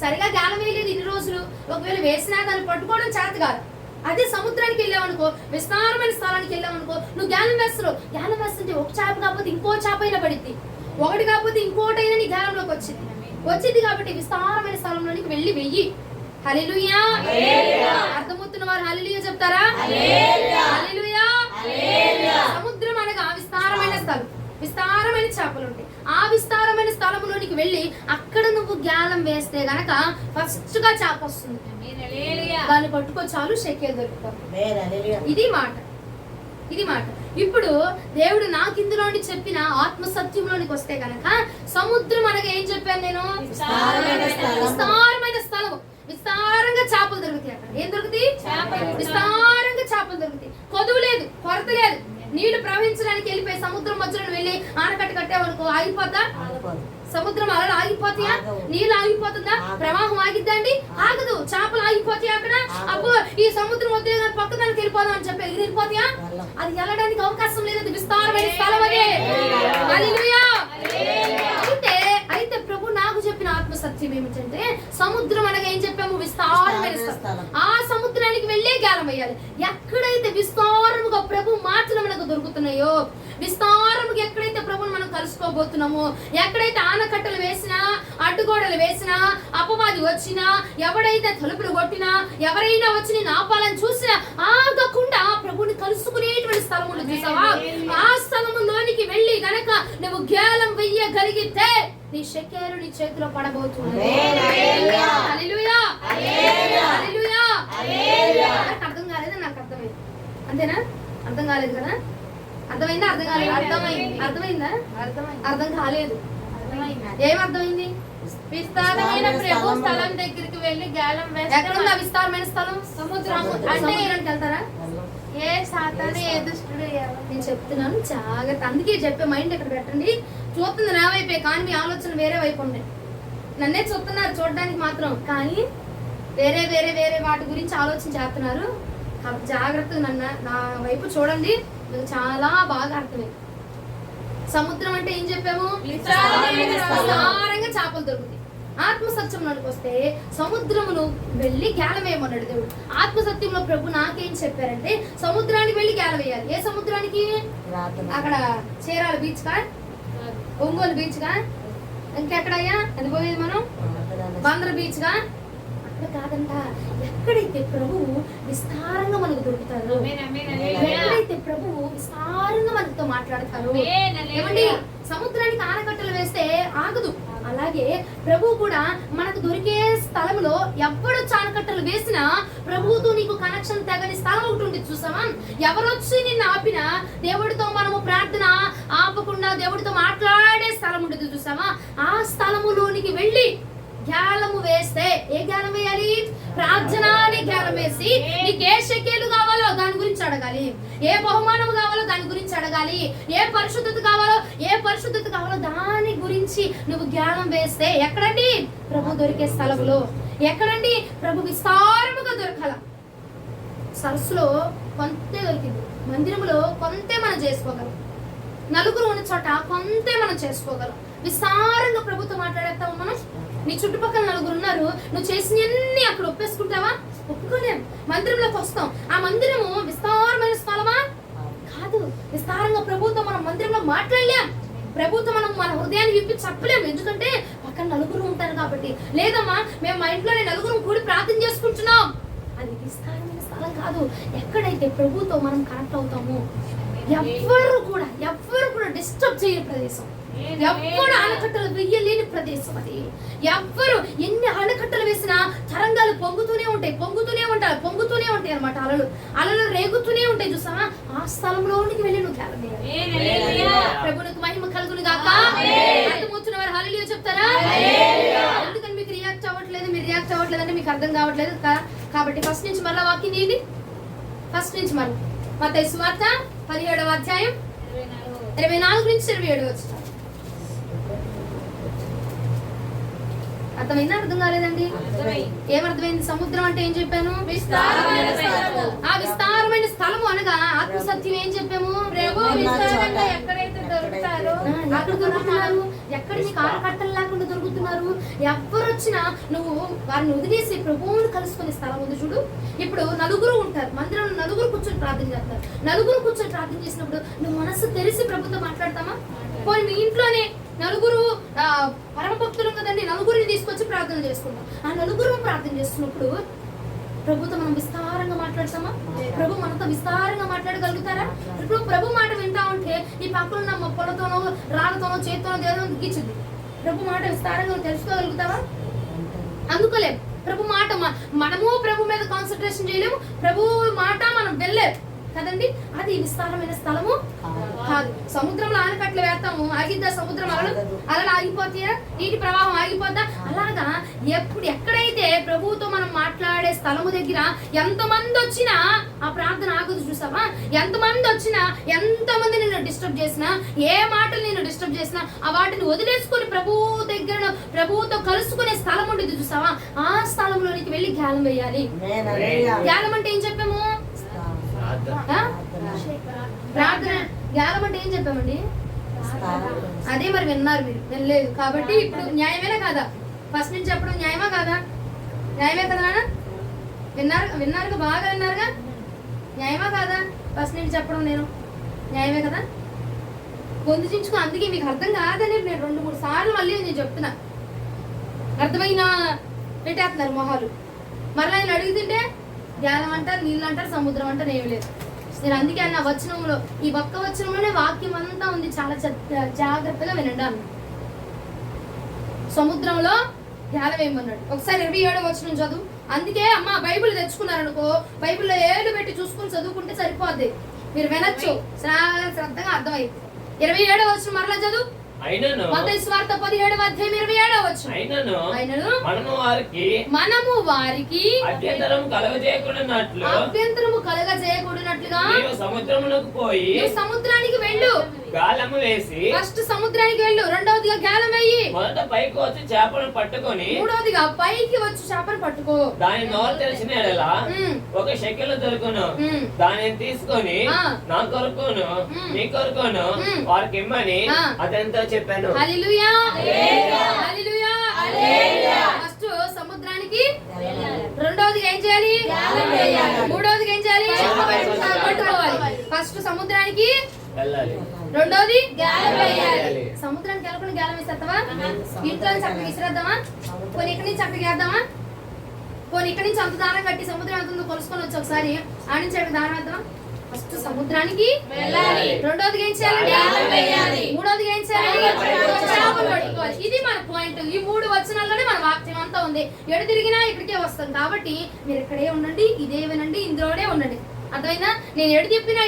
సరిగా గాలం వేయలేదు ఇన్ని రోజులు. ఒకవేళ వేసినా దాన్ని పట్టుకోవడం చేత కాదు. అదే సముద్రానికి వెళ్ళామనుకో, విస్తారమైన స్థలానికి వెళ్ళామనుకో, నువ్వు గాలం వేస్తున్నావు. గాలం వేస్తుంటే ఒక చేప కాకపోతే ఇంకో చేప అయినా పడిద్ది, ఒకటి కాకపోతే ఇంకోటైనా నీ గాలంలోకి వచ్చింది కాబట్టి విస్తారమైన స్థలంలోనికి వెళ్ళి వెయ్యి. హల్లెలూయా. అర్థమవుతున్న వారు హల్లెలూయా చెప్తారా? హల్లెలూయా. సముద్రం అనగా విస్తారమైన స్థలం, విస్తారమైన చేపలు ఉంటాయి. ఆ విస్తారమైన స్థలంలోనికి వెళ్ళి అక్కడ నువ్వు గ్యాలం వేస్తే గనక ఫస్ట్ గా చేప వస్తుంది. దాన్ని పట్టుకో చాలు, షెకేలు దొరుకుతాం. ఇది మాట, ఇది మాట. ఇప్పుడు దేవుడు నాకు ఇందులోని చెప్పిన ఆత్మ సత్యంలోనికి వస్తే గనక సముద్రం అనగా ఏం చెప్పాను నేను? విస్తారమైన స్థలం, విస్తారంగా చేపలు దొరుకుతాయి. అక్కడ ఏం దొరుకుతాయి? విస్తారంగా చేపలు దొరుకుతాయి. కొదువు లేదు, కొరత లేదు. నీళ్లు ప్రవహించడానికి వెళ్ళిపోయి సముద్రం మధ్యలో వెళ్ళి ఆనకట్ట కట్టావనుకో ఆగిపోతా? సముద్రం అలా ఆగిపోతాయా? నీళ్ళు ఆగిపోతుందా? ప్రవాహం ఆగిద్దండి? ఆగదు. చేపలు ఆగిపోతాయి అక్కడ. అబ్బో ఈ సముద్రం వద్దే పక్కదానికి వెళ్ళిపోదాం అని చెప్పి ఎగిరిపోతాయా? అది వెళ్ళడానికి అవకాశం లేదు. అది విస్తారమైన స్థలం. అదే హల్లెలూయా. అయితే ప్రభు నాకు చెప్పిన ఆత్మ సత్యం ఏమిటంటే సముద్రం అనగా ఏం చెప్పాము? విస్తారమైన స్థలం. ఆ సముద్రానికి వెళ్ళే గాలం వేయాలి. ఎక్కడైతే విస్తారముగా ప్రభు మాటలు మనకు దొరుకుతున్నాయో, విస్తారముగా ఎక్కడైతే ప్రభుని మనం కలుసుకోబోతున్నామో, ఎక్కడైతే ఆనకట్టలు వేసినా, అడ్డుగోడలు వేసినా, అపవాది వచ్చినా, ఎవడైతే తలుపులు కొట్టినా, ఎవరైనా వచ్చి నేను ఆపాలని చూసినా ఆగకుండా ప్రభుని కలుసుకునేటువంటి స్థలం ఉంది చూసావా? ఆ స్థలములోనికి వెళ్ళి గనక నువ్వు గేలం వెయ్యగలిగితే నీ షెకేలు నీ చేతిలో పడబోతుంది. హల్లెలూయా. నాకు అర్థం కాలేదు, నాకు అర్థమైంది. అంతేనా? అర్థం కాలేదు కదా? అర్థమైందా? అర్థం కాలేదు? అర్థమైందా? అర్థం కాలేదు. ఏం అర్థమైంది? విస్తారమైన ప్రభు స్థలం దగ్గరికి వెళ్ళి గాలం వేస్తే ఎక్కడుంది ఆ విస్తారమైన స్థలం? సముద్రం. అంటే సముద్రానికి వెళ్తారా? ఏ సాతాను ఏ దుష్టుడు నేను చెప్తున్నాను జాగ్రత్త. అందుకే చెప్పే మైండ్ ఇక్కడ పెట్టండి. చూస్తుంది నా వైపే, కానీ మీ ఆలోచన వేరే వైపు ఉండే. నన్నే చూస్తున్నారు చూడడానికి మాత్రం, కానీ వేరే వేరే వేరే వాటి గురించి ఆలోచన చేస్తున్నారు. కాబట్టి జాగ్రత్తగా నా వైపు చూడండి, మీకు చాలా బాగా అర్థమైంది. సముద్రం అంటే ఏం చెప్పాము? విస్తారంగా చేపలు దొరుకుతాయి. ఆత్మ సత్యంలోకి వస్తే సముద్రమును వెళ్ళి గేలం వేయమన్నాడు దేవుడు. ఆత్మ సత్యంలో ప్రభు నాకేం చెప్పారంటే సముద్రానికి వెళ్ళి గేలం వేయాలి. ఏ సముద్రానికి? అక్కడ చీరాల బీచ్ కా, ఒంగోలు బీచ్ కా, ఇంకెక్కడయ్యా అది పోయేది మనం? బందర బీచ్ గా? అక్కడ కాదంట. ఎక్కడైతే ప్రభు విస్తారంగా మనకు దొరుకుతారు, ఎక్కడైతే ప్రభు విస్తారంగా మనతో మాట్లాడతారు. ఏమండి, సముద్రానికి ఆనకట్టలు వేస్తే ఆగదు. అలాగే ప్రభు కూడా మనకు దొరికే స్థలంలో ఎవరు ఆనకట్టలు వేసినా ప్రభువుతో నీకు కనెక్షన్ తగని స్థలం ఒకటి ఉంటుంది చూసావా? ఎవరొచ్చి నిన్ను ఆపినా దేవుడితో మనము ప్రార్థన ఆపకుండా దేవుడితో మాట్లాడే స్థలం ఉంటుంది చూసావా? ఆ స్థలములోనికి వెళ్ళి గ్యాలము వేస్తే, ఏ గ్యాలం వేయాలి? ప్రార్థన అనే గ్యాలం వేసి నీకు ఏ షెకేలు కావాలో దాని గురించి అడగాలి, ఏ బహుమానం కావాలో దాని గురించి అడగాలి, ఏ పరిశుద్ధత కావాలో దాని గురించి నువ్వు గ్యాలం వేస్తే ఎక్కడండి? ప్రభు దొరికే స్థలంలో. ఎక్కడండి? ప్రభు విస్తారముగా దొరకాల. సరస్సులో కొంతే దొరికింది, మందిరంలో కొంతే మనం చేసుకోగలం, నలుగురు ఉన్న చోట కొంతే మనం చేసుకోగలం. విస్తారంగా ప్రభుత్వం మాట్లాడేస్తాము మనం. నీ చుట్టుపక్కల నలుగురు ఉన్నారు, నువ్వు చేసినవన్నీ అక్కడ ఒప్పేసుకుంటావా? ఒప్పుకోలేం. మందిరంలోకి వస్తాం, ఆ మందిరము విస్తారమైన స్థలమా? కాదు. విస్తారంగా ప్రభుత్వం మనం మందిరంలో మాట్లాడలేం. ప్రభుత్వం మనం మన హృదయాన్ని విప్పి చెప్పలేము, ఎందుకంటే పక్కన నలుగురు ఉంటారు కాబట్టి. లేదమ్మా మేము మా ఇంట్లోనే నలుగురు కూడి ప్రార్థన చేసుకుంటున్నాం, అది విస్తారమైన స్థలం కాదు. ఎక్కడైతే ప్రభుతో మనం కనెక్ట్ అవుతామో ఎవ్వరు కూడా డిస్టర్బ్ చేయని ప్రదేశం, ఎవ్వరు ఆనకట్టలు వెయ్యలేని ప్రదేశం అది. ఎవ్వరు ఎన్ని ఆనకట్టలు వేసినా తరంగాలు పొంగుతూనే ఉంటాయి అన్నమాట. అలలు రేగుతూనే ఉంటాయి చూసావా? ఆ స్థలంలోనికి వెళ్ళి నువ్వు గేలం వేయాలి. ప్రభువునికి మహిమ కలుగును గాక. అర్థమవుతున్న వారు హల్లెలూయా చెప్తారా? ఎందుకని మీకు రియాక్ట్ అవ్వట్లేదు? మీరు రియాక్ట్ అవ్వట్లేదు అంటే మీకు అర్థం కావట్లేదు కాబట్టి ఫస్ట్ నుంచి మళ్ళీ వాక్యం ఇది. ఫస్ట్ నుంచి మళ్ళీ మత్తయి సువార్త 17వ అధ్యాయం 24 నుంచి 27 వచ్చిన. అర్థమైందా? అర్థం కాలేదండి? ఏమర్థమైంది? సముద్రం అంటే ఏం చెప్పాను? ఆ విస్తారమైన స్థలము అనగా ఆత్మ సత్యం ఏం చెప్పాము? ఎక్కడైతే దొరుకుతారో అక్కడ దొరుకుతున్నారు. ఎక్కడ నీకు ఆనకట్టలు లేకుండా దొరుకుతున్నారు. ఎవరు వచ్చినా నువ్వు వారిని వదిలేసి ప్రభువుని కలుసుకునే స్థలం ఉంది చూడు. ఇప్పుడు నలుగురు ఉంటారు మందిరంలో, నలుగురు కూర్చొని ప్రార్థన చేస్తారు. నలుగురు కూర్చొని ప్రార్థన చేసినప్పుడు నువ్వు మనసు తెలిసి ప్రభుతో మాట్లాడతామా? పోయి మీ ఇంట్లోనే నలుగురు పరమ భక్తులు కదండి, నలుగురిని తీసుకొచ్చి ప్రార్థన చేసుకుంటాం. ఆ నలుగురు ప్రార్థన చేస్తున్నప్పుడు ప్రభుతో మనం విస్తారంగా మాట్లాడతామా? ప్రభు మనతో విస్తారంగా మాట్లాడగలుగుతారా? ఇప్పుడు ప్రభు మాట వింటా ఉంటే ఈ పక్కన ఉన్న మొక్కలతోనో రాళ్ళతోనో చేతితోనో దేదో గిచ్చింది. ప్రభు మాట విస్తారంగా తెలుసుకోగలుగుతావా? అందుకోలే ప్రభు మాట మనము ప్రభు మీద కాన్సన్ట్రేషన్ చేయలేము, ప్రభు మాట మనం వెళ్ళలేము కదండి. అది విస్తారమైన స్థలము కాదు. సముద్రంలో ఆనకట్లు వేస్తాము, ఆగిద్దా సముద్రం? అలా ఆగిపోతాయా? నీటి ప్రవాహం ఆగిపోద్దా? అలాగా ఎక్కడైతే ప్రభువుతో మనం మాట్లాడే స్థలము దగ్గర ఎంతమంది వచ్చినా ఆ ప్రార్థన ఆగదు. చూసావా? ఎంతమంది వచ్చినా, ఎంతమంది నిన్ను డిస్టర్బ్ చేసినా, ఏ మాటలు నిన్ను డిస్టర్బ్ చేసినా ఆ వాటిని వదిలేసుకుని ప్రభువు దగ్గర ప్రభువుతో కలుసుకునే స్థలం ఉండేది. చూసావా? ఆ స్థలంలోనికి వెళ్ళి ధ్యానం వేయాలి. ధ్యానం అంటే ఏం చెప్పాము? ప్రార్థన. ధ్యానం అంటే ఏం చెప్పామండి? అదే మరి విన్నారు మీరు, వినలేదు కాబట్టి ఇప్పుడు న్యాయమేనా కాదా? ఫస్ట్ నుంచి చెప్పడం న్యాయమా కాదా? న్యాయమే కదా? విన్నారుగా, బాగా విన్నారుగా. న్యాయమా కాదా? ఫస్ట్ నుంచి చెప్పడం నేను న్యాయమే కదా? పొందించుకో. అందుకే మీకు అర్థం కాదని నేను 2-3 సార్లు మళ్ళీ నేను చెప్తున్నా. అర్థమైనా పెట్టేస్తున్నారు మొహాలు. మరలా నేను అడుగుతుంటే ధ్యానం అంటారు, నీళ్ళు అంటారు, సముద్రం అంటారు, ఏమి లేదు. నేను అందుకే అన్న వచనంలో, ఈ ఒక్క వచనంలోనే వాక్యం అంతా ఉంది. చాలా జాగ్రత్తగా వినండి అన్న. సముద్రంలో ధ్యానం ఏమన్నాడు? ఒకసారి 27వ వచనం చదువు. అందుకే అమ్మ బైబిల్ తెచ్చుకున్నారనుకో, బైబిల్లో ఏళ్ళు పెట్టి చూసుకుని చదువుకుంటే సరిపోద్ది. మీరు వినొచ్చు, శ్రద్ధగా అర్థమైంది. 27వ వచనం మరలా చదువు. మత్తయి సువార్త 17వ అధ్యాయం 27వ వచనం. మనము వారికి అభ్యంతరము కలగజేయకూడనట్లుగా సముద్రానికి వెళ్ళు. గాలము వేసి ఫస్ట్ సముద్రానికి వెళ్ళు. రెండవదిగా గాలం వేయి. మొదట పైకి వచ్చి చేపను పట్టుకొని, మూడవదిగా పైకి వచ్చి చేపను పట్టుకో. దాని నోరు తెలిసిన ఎడల 1 షెకెల్ దొరుకును. దానిని తీసుకొని నా కొరకును నీ కొరకును వారికి ఇమ్మని అతనితో చెప్పాను. హల్లెలూయా, హల్లెలూయా. ఫస్ట్ సముద్రానికి, రెండవదిగా ఏం చేయాలి? మూడవదిగా ఏం చేయాలి? పట్టుకోవాలి. ఫస్ట్ సముద్రానికి వెళ్ళాలి, రెండోది గాలం వేయాలి. సముద్రానికి వెళ్ళకుండా గాలం వేసేస్తావా? ఇంట్లో నుంచి అక్కడికి విసిరేద్దామా? పోనీ ఇక్కడి నుంచి అక్కడికి వేద్దామా? పోనీ ఇక్కడి నుంచి అంత దారం కట్టి సముద్రం ఎంత ఉందో కొలుసుకొని వచ్చి ఒకసారి ఆడి నుంచి అక్కడికి దారం వేద్దామా? ఫస్ట్ సముద్రానికి వెళ్ళాలి, రెండోది ఏం చేయాలి? మూడోది ఏం చేయాలి? చేపలు పట్టుకోవాలి. ఇది మన పాయింట్. ఈ 3 వచనాల్లోనే మన వాక్యం అంతా ఉంది. ఎడు తిరిగినా ఇక్కడికే వస్తాం కాబట్టి మీరు ఇక్కడే ఉండండి, ఇదే వినండి, ఇందులోనే ఉండండి. అర్థమైనా? నేను ఎడు తిప్పినా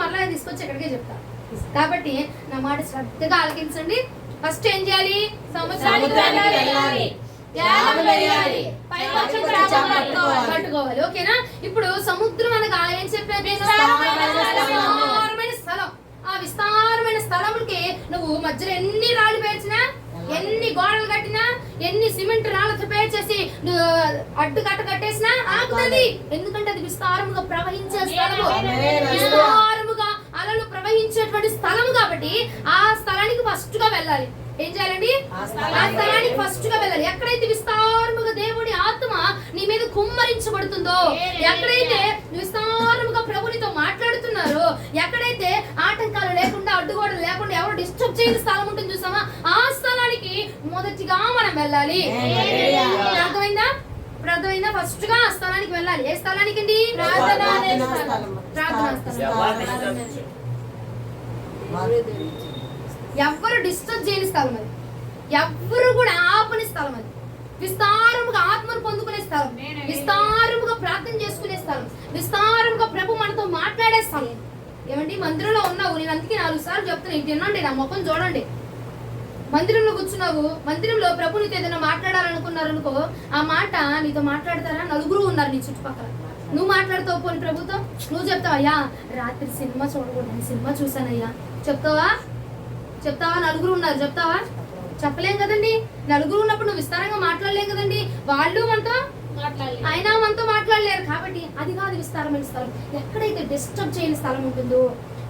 మరలా తీసుకొచ్చి ఇక్కడికే చెప్తా. కాబట్టి నా మాట శ్రద్ధగా ఆలకించండి. ఫస్ట్ ఏం చేయాలి? సముద్రానికి వెళ్ళాలి, పట్టుకోవాలి. ఓకేనా? ఇప్పుడు సముద్రం అనగా ఏం చెప్పారు? విస్తారమైన స్థలం. ఆ విస్తారమైన స్థలంకి నువ్వు మధ్యలో ఎన్ని రాళ్ళు పేర్చినా, ఎన్ని గోడలు కట్టినా, ఎన్ని సిమెంట్ రాళ్ళతో పేర్చేసి అడ్డు కట్టేసినా ఆగుతుంది. ఎందుకంటే అది విస్తారముగా ప్రవహించే స్థలము, విస్తారముగా అలలు ప్రవహించేటువంటి స్థలము. కాబట్టి ఆ స్థలానికి ఫస్ట్ గా వెళ్ళాలి. ఏం చేయాలండి? ఆ స్థలానికి ఫస్ట్ గా వెళ్ళాలి. ఎక్కడైతే విస్తారముగా దేవుడి ఆత్మ నీ మీద కుమ్మరించబడుతుందో, ఎక్కడైతే విస్తారముగా ప్రభునితో మాట్లాడుతున్నారో, ఎక్కడైతే ఆటంకాలు లేకుండా, అడ్డుగోడలు లేకుండా, ఎవరు డిస్టర్బ్ చేయని స్థలం ఉంటుంది చూసామా, ఆ స్థలానికి మొదటిగా మనం వెళ్ళాలి. అర్థమైందా? ఫస్ట్ గా ఆ స్థలానికి వెళ్ళాలి. ఏ స్థలానికి అండి? ప్రార్థనా స్థలం. ఎవ్వరు డిస్టర్బ్ చేయని స్థలం అది, ఎవ్వరు కూడా ఆపని స్థలం అది. విస్తారముగా ఆత్మను పొందుకునే స్థలం, విస్తారముగా ప్రార్థన చేసుకునే స్థలం, విస్తారముగా ప్రభు మనతో మాట్లాడే స్థలం. ఏమండి? మందిరంలో ఉన్నావు, నేను అందుకే 4 సార్లు చెప్తున్నా, ఇటు వినండి, నా ముఖం చూడండి. మందిరంలో కూర్చున్నావు, మందిరంలో ప్రభు నీతో ఏదైనా మాట్లాడాలనుకున్నారు అనుకో, ఆ మాట నీతో మాట్లాడతారా? నలుగురు ఉన్నారు నీ చుట్టుపక్కల. నువ్వు మాట్లాడుతావు పోనీ ప్రభుతో, నువ్వు చెప్తావు, అయ్యా రాత్రి సినిమా చూడకూడదు, సినిమా చూసానయ్యా, చెప్తావా? నలుగురు ఉన్నారు, చెప్తావా? చెప్పలేం కదండి. నలుగురు ఉన్నప్పుడు నువ్వు విస్తారంగా మాట్లాడలేం కదండి. వాళ్ళు మనతో మాట్లాడలేరు. కాబట్టి అది కాదు విస్తారమైన స్థలం. ఎక్కడైతే డిస్టర్బ్ చేయని స్థలం ఉంటుందో,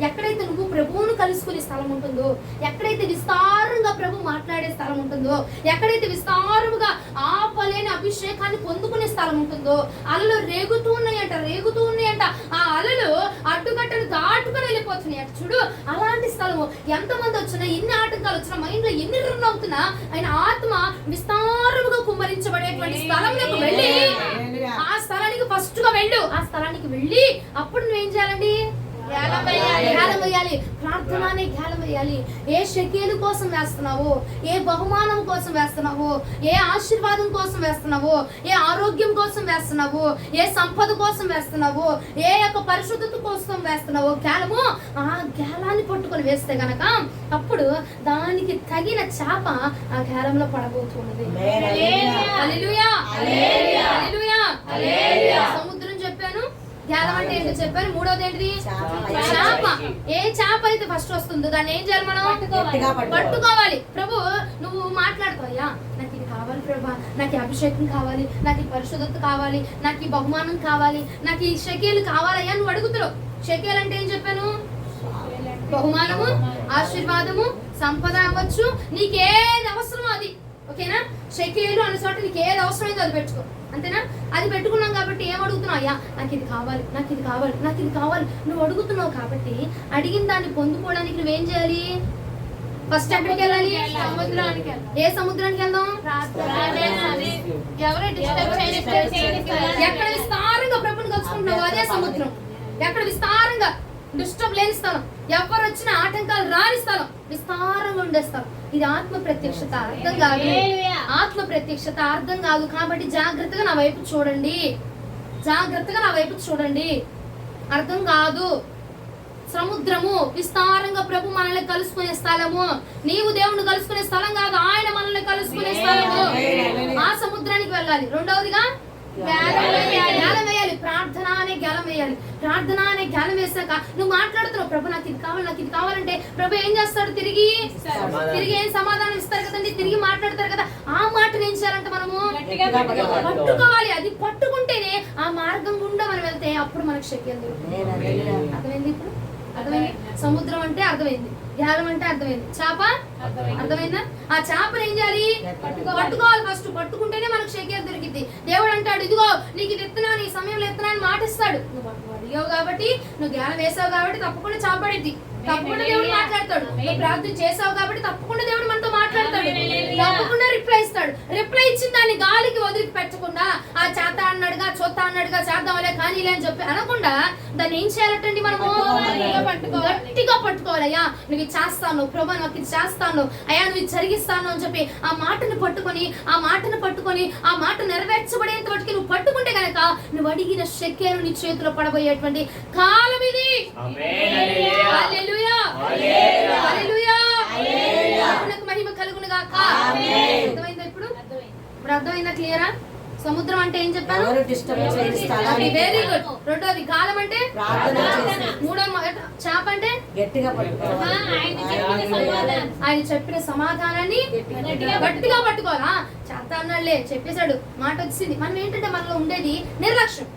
ఎక్కడైతే నువ్వు ప్రభువును కలుసుకునే స్థలం ఉంటుందో, ఎక్కడైతే విస్తారంగా ప్రభు మాట్లాడే స్థలం ఉంటుందో, ఎక్కడైతే విస్తారముగా ఆపలేని అభిషేకాన్ని పొందుకునే స్థలం ఉంటుందో, అలలు రేగుతూ ఉన్నాయంట. ఆ అలలు అడ్డుకట్టలు దాటుకొని వెళ్ళిపోతున్నాయి చూడు. అలాంటి స్థలము ఎంతమంది వచ్చినా, ఎన్ని ఆటంకాలు వచ్చినా, మైండ్ లో ఎన్ని రన్ అవుతున్నా ఆయన ఆత్మ విస్తారముగా కుమ్మరించబడేటువంటి స్థలంలోకి వెళ్ళి ఆ స్థలానికి ఫస్ట్ గా వెళ్ళు. ఆ స్థలానికి వెళ్ళి అప్పుడు నువ్వేం చేయాలండి? ధ్యానం వేయాలి. ప్రార్థననే ధ్యానం వేయాలి. ఏ షెకేలు కోసం వేస్తున్నావు, ఏ బహుమానం కోసం వేస్తున్నావు, ఏ ఆశీర్వాదం కోసం వేస్తున్నావు, ఏ ఆరోగ్యం కోసం వేస్తున్నావు, ఏ సంపద కోసం వేస్తున్నావు, ఏ యొక్క పరిశుద్ధత కోసం వేస్తున్నావు, జ్ఞానము ఆ జ్ఞానాన్ని పట్టుకొని వేస్తే గనక అప్పుడు దానికి తగిన చేప ఆ జ్ఞానంలో పడబోతున్నది. హల్లెలూయా, హల్లెలూయా, హల్లెలూయా. సముద్రం చెప్పాను, జ్ఞానం అంటే ఏంటో చెప్పాను. మూడోది ఏంటిది? చేప. ఏ చేప అయితే ఫస్ట్ వస్తుందో దాన్ని ఏం చేయాలి? మనం పట్టుకోవాలి. ప్రభు నువ్వు మాట్లాడుతావయ్యా, నాకు ఇది కావాలి ప్రభా, నాకు ఈ అభిషేకం కావాలి, నాకు ఈ పరిశుద్ధత కావాలి, నాకు ఈ బహుమానం కావాలి, నాకు ఈ షకేలు కావాలయ్యా నువ్వు అడుగుతున్నావు. షకేల్ అంటే ఏం చెప్పాను? బహుమానము, ఆశీర్వాదము, సంపద అవ్వచ్చు, నీకేది అవసరమో అది. ఓకేనా? షకేలు అనే చోట నీకు ఏది అవసరమైందో అది పెట్టుకో. అంతేనా? అది పెట్టుకున్నాం కాబట్టి ఏం అడుగుతున్నావు? అయ్యా నాకు ఇది కావాలి, నాకు ఇది కావాలి, నాకు ఇది కావాలి నువ్వు అడుగుతున్నావు కాబట్టి అడిగిన దాన్ని పొందుకోవడానికి నువ్వేం చేయాలి? ఫస్ట్ ఎక్కడికి వెళ్ళాలి? సముద్రానికి. ఏ సముద్రానికి వెళ్దాం? ఎక్కడ విస్తారంగా ప్రభుని కలుసుకుంటున్నావు అదే సముద్రం. ఎక్కడ విస్తారంగా డిస్టర్బ్ లేని స్థలం, ఎవరు వచ్చిన ఆటంకాలు రాని స్థలం, విస్తారంగా ఉండే స్థలం. ఇది ఆత్మ ప్రత్యక్షత. అర్థం కాదు, ఆత్మ ప్రత్యక్షత అర్థం కాదు. కాబట్టి జాగ్రత్తగా నా వైపు చూడండి, జాగ్రత్తగా నా వైపు చూడండి. అర్థం కాదు. సముద్రము విస్తారంగా ప్రభు మనల్ని కలుసుకునే స్థలము. నీవు దేవుణ్ణి కలుసుకునే స్థలం కాదు, ఆయన మనల్ని కలుసుకునే స్థలము. ఆ సముద్రానికి వెళ్ళాలి. రెండవదిగా జ్ఞానం వేయాలి. ప్రార్థన అనే జ్ఞానం వేయాలి. ప్రార్థన అనే జ్ఞానం వేసాక నువ్వు మాట్లాడుతున్నావు, ప్రభు నాకు ఇది కావాలి, నాకు ఇది కావాలంటే ప్రభు ఏం చేస్తాడు? తిరిగి ఏం సమాధానం ఇస్తారు కదండి, తిరిగి మాట్లాడతారు కదా. ఆ మాటను ఏం చేయాలంటే మనము పట్టుకోవాలి. అది పట్టుకుంటేనే ఆ మార్గం గుండా మనం వెళ్తే అప్పుడు మనకు శక్తి దొరుకుతుంది. అర్థమైంది? ఇప్పుడు అర్థమైంది. సముద్రం అంటే అర్థమైంది, జ్ఞానం అంటే అర్థమైంది, చేప అర్థమైందా? ఆ చేపను ఏం చేయాలి? పట్టుకోవాలి. ఫస్ట్ పట్టుకుంటేనే మనకు శక్తి దొరికింది. దేవుడు అంటాడు, ఇదిగో నీకు ఇది ఎత్తున్నాను, ఈ సమయంలో ఎత్తున్నాను మాట ఇస్తాడు. నువ్వు అడిగావు కాబట్టి, నువ్వు జ్ఞానం వేసావు కాబట్టి తప్పకుండా చేపడిద్ది. తప్పకుండా దేవుడు మాట్లాడతాడు. నువ్వు ప్రార్థన చేసావు కాబట్టి తప్పకుండా దేవుడు మనతో మాట్లాడతాడు. తప్పకుండా రిప్లై ఇస్తాడు. రిప్లై ఇచ్చిన దాన్ని గాలికి వదిలి పెట్టకుండా ఆ చేత అన్నాడుగా, చోత అన్నాడుగా, చేద్దాంలే కానీలే అని చెప్పి అనకుండా దాన్ని ఏం చేయాలంటండి? మనము గట్టిగా పట్టుకోవాలి. అయ్యా నువ్వు చేస్తాను ప్రభా, నాకు ఇది చేస్తాను అయ్యా, నువ్వు జరిగిస్తాను అని చెప్పి ఆ మాటను పట్టుకొని ఆ మాట నెరవేర్చబడేంత వాటికి నువ్వు పట్టుకుంటే గనక నువ్వు అడిగిన షెకేలు నీ చేతిలో పడబోయేటువంటి కాలం ఇది. హల్లెలూయా, హల్లెలూయా, దేవునికి మహిమ కలుగును గాక. అర్థమైందా? ఇప్పుడు అర్థమైందా? క్లియరా? సముద్రం అంటే ఏం చెప్పాను? Very good. రెండోది గాలం అంటే, మూడో చేప అంటే ఆయన చెప్పిన సమాధానాన్ని గట్టిగా పట్టుకోవాలా. చేత అన్నాడులే, చెప్పేశాడు, మాట వచ్చింది. మనం ఏంటంటే మనలో ఉండేది నిర్లక్ష్యం.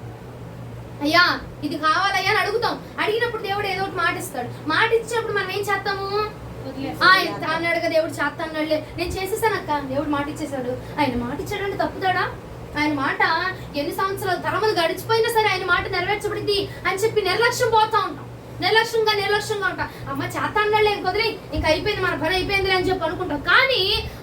అయ్యా ఇది కావాలయ్యా అని అడుగుతాం. అడిగినప్పుడు దేవుడు ఏదో ఒకటి మాట ఇస్తాడు. మాట ఇచ్చినప్పుడు మనం ఏం చేస్తాము? అన్నాడుగా దేవుడు, చేత అన్నాడులే, నేను చేసేసాను అక్క, దేవుడు మాట ఇచ్చేసాడు. ఆయన మాట ఇచ్చాడంటే తప్పుతాడా? ఆయన మాట ఎన్ని సంవత్సరాలు తరములు గడిచిపోయినా సరే ఆయన మాట నెరవేర్చబడింది అని చెప్పి నిర్లక్ష్యం పోతా ఉంటాం. నిర్లక్ష్యంగా ఉంటాం. అమ్మ చేత అన్నాడులే, కుదిరి ఇంకా అయిపోయింది, మన పని అయిపోయింది అని చెప్పి అనుకుంటాం. కానీ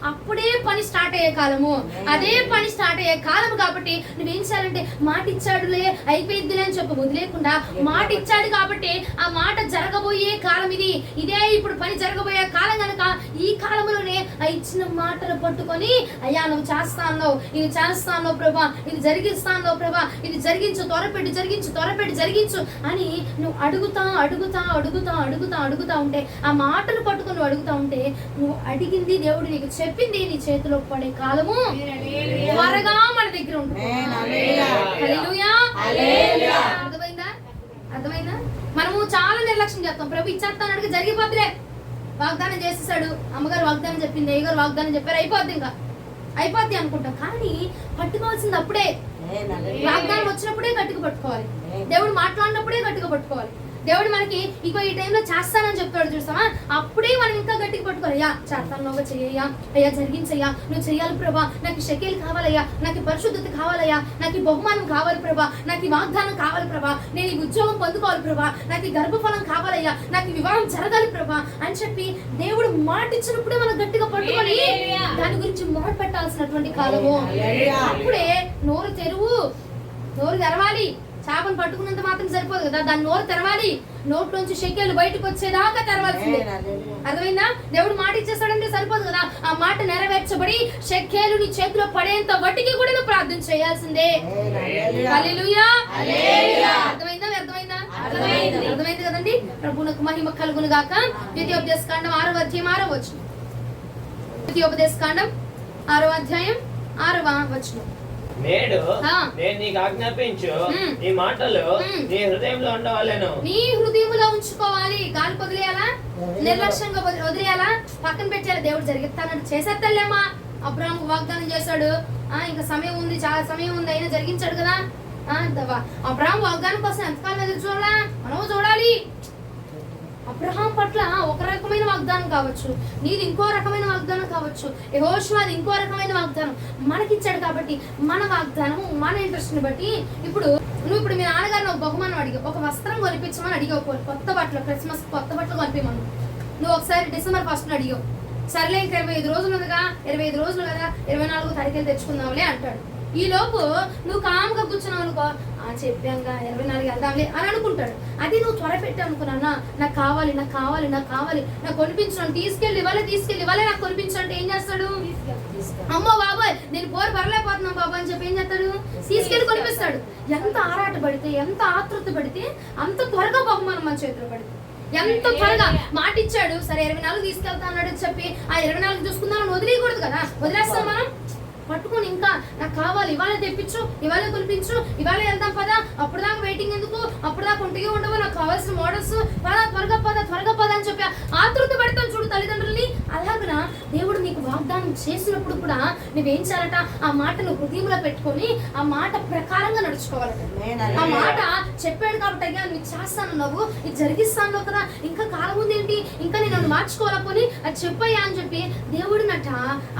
అప్పుడే పని స్టార్ట్ అయ్యే కాలము, అదే పని స్టార్ట్ అయ్యే కాలం. కాబట్టి నువ్వేం చేయాలంటే మాట ఇచ్చాడులే అయిపోయిద్దిలే అని చెప్పి వదిలేకుండా, మాట ఇచ్చాడు కాబట్టి ఆ మాట జరగబోయే కాలం ఇది, ఇదే ఇప్పుడు పని జరగబోయే కాలం కనుక ఈ కాలంలోనే ఆ ఇచ్చిన మాటలు పట్టుకొని, అయ్యా నువ్వు చేస్తా అన్నావు, ఇది చేస్తా అన్నావు ప్రభా, ఇది జరిగిస్తా అన్నావు ప్రభా, ఇది జరిగించు, త్వరపెట్టి జరిగించు అని నువ్వు అడుగుతా ఉంటే, ఆ మాటలు పట్టుకొని నువ్వు అడుగుతా ఉంటే, నువ్వు అడిగింది దేవుడు నీకు చెప్పింది నీ చేతిలో పడే కాలము త్వరగా మన దగ్గర ఉంటుంది. హల్లెలూయా, అర్థమైందా? మనము చాలా నిర్లక్ష్యం చేస్తాం. ప్రభు ఇచ్చేస్తాను అడిగి జరిగిపోద్దిలే, వాగ్దానం చేసేసాడు, అమ్మగారు వాగ్దానం చెప్పింది, అయ్యగారు వాగ్దానం చెప్పారు, అయిపోద్ది అనుకుంటాం. కానీ పట్టుకోవాల్సింది అప్పుడే, వాగ్దానం వచ్చినప్పుడే గట్టిగా పట్టుకోవాలి, దేవుడు మాట్లాడినప్పుడే గట్టిగా పట్టుకోవాలి. దేవుడు మనకి ఇగో ఈ టైంలో చేస్తానని చెప్తాడు చూస్తావా, అప్పుడే మనం ఇంకా గట్టిగా పట్టుకోవాలి. అయ్యా చేస్తాను చెయ్యయ్యా, అయ్యా జరిగించయ్యా, నువ్వు చెయ్యాలి ప్రభా, నాకు షెకేలు కావాలయ్యా, నాకు పరిశుద్ధత కావాలయ్యా, నాకు బహుమానం కావాలి ప్రభా, నాకు వాగ్దానం కావాలి ప్రభా, నేను ఈ ఉద్యోగం పొందుకోవాలి ప్రభా, నాకు గర్భఫలం కావాలయ్యా, నాకు వివాహం జరగాలి ప్రభా అని చెప్పి దేవుడు మాట ఇచ్చినప్పుడే మనం గట్టిగా పట్టుకొని దాని గురించి మొదలు పెట్టాల్సినటువంటి కాలము. అప్పుడే నోరు తెరవాలి. చేపను పట్టుకున్నంత మాత్రం సరిపోదు కదా, దాని నోరు తెరవాలి. నోట్లోంచి షెకేలు బయటకు వచ్చేదాకా తెరవాల్సిందే. అర్థమైందా? దేవుడు మాట ఇచ్చేస్తాడంటే సరిపోదు కదా, ఆ మాట నెరవేర్చబడి షెకేలు నీ చేతిలో పడేంత వట్టికి కూడా నువ్వు ప్రార్థన చేయాల్సిందే. హల్లెలూయా. అర్థమైందా? అర్థమైంది కదండి. ప్రభువునకు మహిమ కలుగును గాక. ద్వితీయోపదేశకాండం 6వ అధ్యాయం 6వ వచనం. ద్వితీయోపదేశకాండం 6వ అధ్యాయం 6వ వచనం. నేడు నేను నీకు ఆజ్ఞాపించు నీ మాటలు నీ హృదయంలో ఉండవాలను. నీ హృదయంలో ఉంచుకోవాలి. గాలి వదిలేయాలా, నిర్లక్ష్యంగా వదిలేయాలా, పక్కన పెట్టేయాలి. దేవుడు జరిగిస్తానట్టు చేసేస్తాలేమ్మా. అబ్రాహాము వాగ్దానం చేశాడు, ఇంకా సమయం ఉంది, చాలా సమయం ఉంది, అయినా జరిగించాడు కదా. అబ్రాహాం వాగ్దానం కోసం ఎంతకాలం ఎదురు చూడాలా? మనము చూడాలి. అబ్రహాం పట్ల ఒక రకమైన వాగ్దానం కావచ్చు, నీది ఇంకో రకమైన వాగ్దానం కావచ్చు, యెహోషువది ఇంకో రకమైన వాగ్దానం మనకిచ్చాడు. కాబట్టి మన వాగ్దానం మన ఇంట్రెస్ట్ ని బట్టి ఇప్పుడు మీ నాన్నగారిని ఒక బహుమానం అడిగావు, ఒక వస్త్రం కొనిపించమని అడిగావు, కొత్త బట్టలు, క్రిస్మస్ కొత్త బట్టలు కొనిపించమను. నువ్వు ఒకసారి డిసెంబర్ 1 అడిగావు, సర్లే ఇంకా 25 రోజులు ఉందిగా, 25 రోజులు కదా, 24వ తారీఖులు తెచ్చుకుందాంలే అంటాడు. ఈ లోపు నువ్వు కామ్గా కూర్చున్నావు అనుకో, చెప్పాంగా 24 వెళ్దాంలే అని అనుకుంటాడు. అది నువ్వు త్వర పెట్టావు అనుకున్నా, నాకు కావాలి, నాకు కొనిపించడం, తీసుకెళ్ళి ఇవ్వాలి నాకు కొనిపించంటే ఏం చేస్తాడు? అమ్మో బాబాయ్ నేను బరలేకపోతున్నావు బాబా అని చెప్పి ఏం చేస్తాడు? తీసుకెళ్ళి కొనిపిస్తాడు. ఎంత ఆరాట పడితే, ఎంత ఆతృత పడితే అంత త్వరగా బహుమానం మన చేతిలో పడితే, ఎంత త్వరగా మాట ఇచ్చాడు. సరే 24 తీసుకెళ్తా అన్నాడు చెప్పి ఆ 24 చూసుకుందామని వదిలేయకూడదు కదా. వదిలేస్తాం మనం పట్టుకొని, ఇంకా నాకు కావాలి, ఇవాళ తెప్పించు, ఇవాళ కొనిపించు, ఇవాళ వెళ్దాం పదా, అప్పుడు దాకా వెయిటింగ్ ఎందుకు, అప్పుడు దాకా ఒంటిగా ఉండవు, నాకు కావాల్సిన మోడల్స్ త్వరగా పద అని చెప్పి ఆతృత పెడతాం చూడు తల్లిదండ్రుల్ని. అలాగనా దేవుడు నీకు వాగ్దానం చేసినప్పుడు కూడా నువ్వేం చేయాలట? ఆ మాటను హృదయంలో పెట్టుకొని ఆ మాట ప్రకారంగా నడుచుకోవాలట. ఆ మాట చెప్పాడు కాబట్టి అయ్యా నువ్వు చేస్తానన్నావు, ఇది జరిగిస్తాను కదా, ఇంకా కాలం ఉంది ఏంటి, ఇంకా నేను మార్చుకోవాలని అది చెప్పయ్యా అని చెప్పి దేవుడినట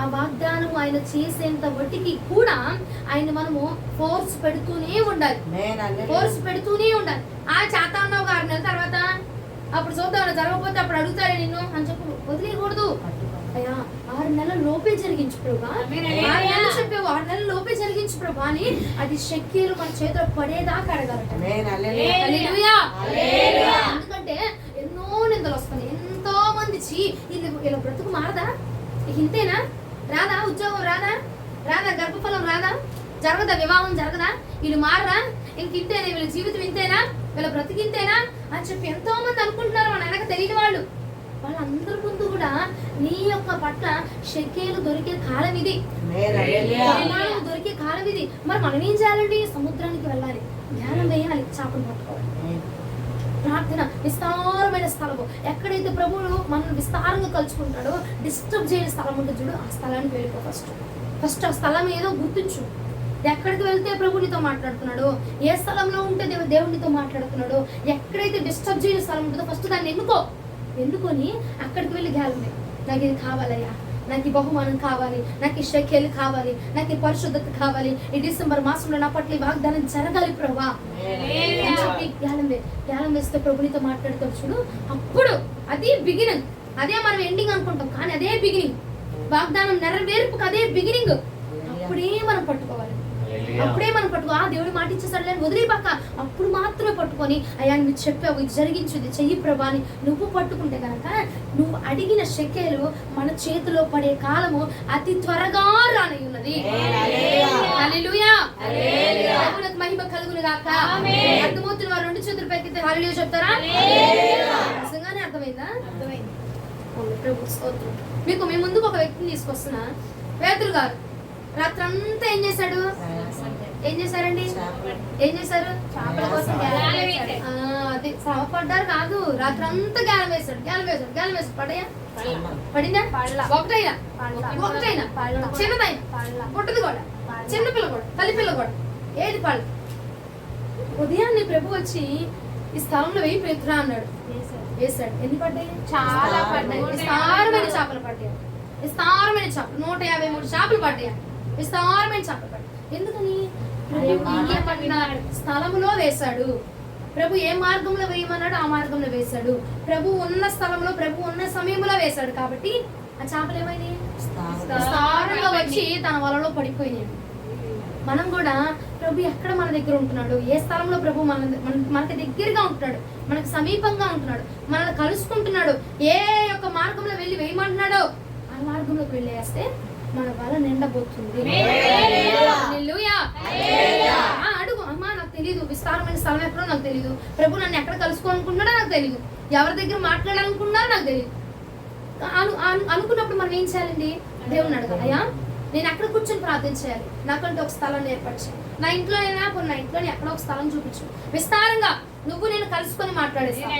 ఆ వాగ్దానం ఆయన చేసే వట్టికి కూడా ఆయన మనము ఫోర్స్ పెడుతూనే ఉండాలి. చేస్తా ఉన్నావు 6 నెలల తర్వాత అప్పుడు చూద్దాం, జరగకపోతే అప్పుడు అడుగుతాడే నిన్ను అని చెప్పి వదిలేయకూడదు. అయ్యా 6 నెలల లోపే జరిగించు ప్రభా, 6 నెలలు చెప్పావు, 6 నెలల లోపే జరిగించు ప్రభా అని అది షెకేలు మన చేతిలో పడేదాకా అడగాలట. ఎందుకంటే ఎన్నో నిందలు వస్తాయి, ఎంతో మంది ఇలా బ్రతుకు మారదా, ఇంతేనా, రాదా ఉద్యోగం, రాదా గర్భఫలం, రాదా, జరగదా వివాహం, జరగదా, వీళ్ళు మారరా, ఇంతేనా, వీళ్ళ జీవితం ఇంతేనా, వీళ్ళ బ్రతికింతేనా అని చెప్పి ఎంతో మంది అనుకుంటున్నారు. మన వెనక తెలియని వాళ్ళందరి ముందు కూడా నీ యొక్క పట్ల షెకేలు దొరికే కాలం ఇది, దొరికే కాలం ఇది. మరి మనం ఏం చేయాలండి? సముద్రానికి వెళ్ళాలి, ధ్యానం వేయాలి, చేపను పట్టుకోవాలి, ప్రార్థన, విస్తారమైన స్థలము. ఎక్కడైతే ప్రభువును మనం విస్తారంగా కలుసుకుంటాడో డిస్టర్బ్ చేయని స్థలం ఉంటుంది చూడు, ఆ స్థలానికి వెళ్ళిపో. ఫస్ట్ ఆ స్థలం ఏదో గుర్తించు. ఎక్కడికి వెళ్తే ప్రభు నీతో మాట్లాడుతున్నాడు, ఏ స్థలంలో ఉంటే దేవునితో మాట్లాడుతున్నాడు, ఎక్కడైతే డిస్టర్బ్ చేయని స్థలం ఉంటుందో ఫస్ట్ దాన్ని ఎన్నుకొని అక్కడికి వెళ్ళి గ్యాలమే, నాకు ఇది కావాలయ్యా, నాకు ఈ బహుమానం కావాలి, నాకు ఈ షెకేలు కావాలి, నాకు ఈ పరిశుద్ధత కావాలి, ఈ డిసెంబర్ మాసంలో నా పట్ల వాగ్దానం జరగాలి ప్రభా అని చెప్పి ధ్యానం వేస్తే ప్రభునితో మాట్లాడుతాడు చూడు. అప్పుడు అది బిగినింగ్, అదే మనం ఎండింగ్ అనుకుంటాం, కానీ అదే బిగినింగ్. వాగ్దానం నెరవేర్పుకు అదే బిగినింగ్. అప్పుడే మనం పట్టుకోవాలి, ఆ దేవుడు మాట ఇచ్చేసాడు లేని వదిలేపాక అప్పుడు మాత్రమే పట్టుకొని అయ్యా నువ్వు చెప్పావు, ఇది జరిగించు, ఇది చెయ్యి ప్రభా అని నువ్వు పట్టుకుంటే కనుక నువ్వు అడిగిన షెకేలు మన చేతిలో పడే కాలము అతి త్వరగా రానయ్యున్నది. హల్లెలూయా, దేవునికి మహిమ కలుగును గాక. అర్థమవుతున్న వారు 2 చేతులు పైకెత్తి హల్లెలూయా చెప్తారా? నిజంగానే అర్థమైందా? మీకు మీ ముందుకు ఒక వ్యక్తిని తీసుకొస్తున్నా. పేతురు గారు రాత్రంతా ఏం చేశారండి? ఏం చేశారు? చేపల కోసం అది శ్రమపడ్డారు కాదు, రాత్రంతా గ్యాలం వేశాడు. పడిందా? ఒకటైనా చిన్నదైనా పుట్టది కూడా, చిన్నపిల్ల కూడా, తల్లిపిల్ల కూడా, ఏది పళ్ళు. ఉదయాన్నే ప్రభు వచ్చి ఈ స్థలంలో వెయ్యి పెట్టురా అన్నాడు. వేసాడు. ఎన్ని పడ్డాయి? చాలా పడ్డాయి. విస్తారమైన చేపలు పడ్డాయి. విస్తారమైన చేపలు 153 చేపలు పడ్డాయి. విస్తారమైన చేపలు పడ్డాయి. ఎందుకని? ప్రభు పడిన స్థలంలో వేశాడు. ప్రభు ఏ మార్గంలో వేయమన్నాడు ఆ మార్గంలో వేశాడు. ప్రభు ఉన్న స్థలంలో, ప్రభు ఉన్న సమయంలో వేశాడు. కాబట్టి ఆ చేపలు ఏమైంది? విస్తారంగా వచ్చి తన వలలో పడిపోయినాయి. మనం కూడా ప్రభు ఎక్కడ మన దగ్గర ఉంటున్నాడు, ఏ స్థలంలో ప్రభు మనకి దగ్గరగా ఉంటున్నాడు, మనకు సమీపంగా ఉంటున్నాడు, మనల్ని కలుసుకుంటున్నాడు, ఏ యొక్క మార్గంలో వెళ్ళి వేయమంటున్నాడో ఆ మార్గంలోకి వెళ్ళేస్తే మన వల నిండబోతుంది. అడుగు, అమ్మా నాకు తెలియదు, విస్తారమైన స్థలం ఎక్కడో నాకు తెలియదు, ప్రభు నన్ను ఎక్కడ కలుసుకోవాలనుకున్నాడో నాకు తెలియదు, ఎవరి దగ్గర మాట్లాడాలనుకున్నారో నాకు తెలియదు అనుకున్నప్పుడు మనం ఏం చేయాలండి? దేవుని అడగాలి. అయ్యా నేను ఎక్కడ కూర్చొని ప్రార్థన చేయాలి, నాకంటే ఒక స్థలాన్ని ఏర్పరిచి, నా ఇంట్లోనైనా నా ఇంట్లోనే ఎక్కడ ఒక స్థలం చూపించు, విస్తారంగా నువ్వు నేను కలుసుకొని మాట్లాడేస్తాను,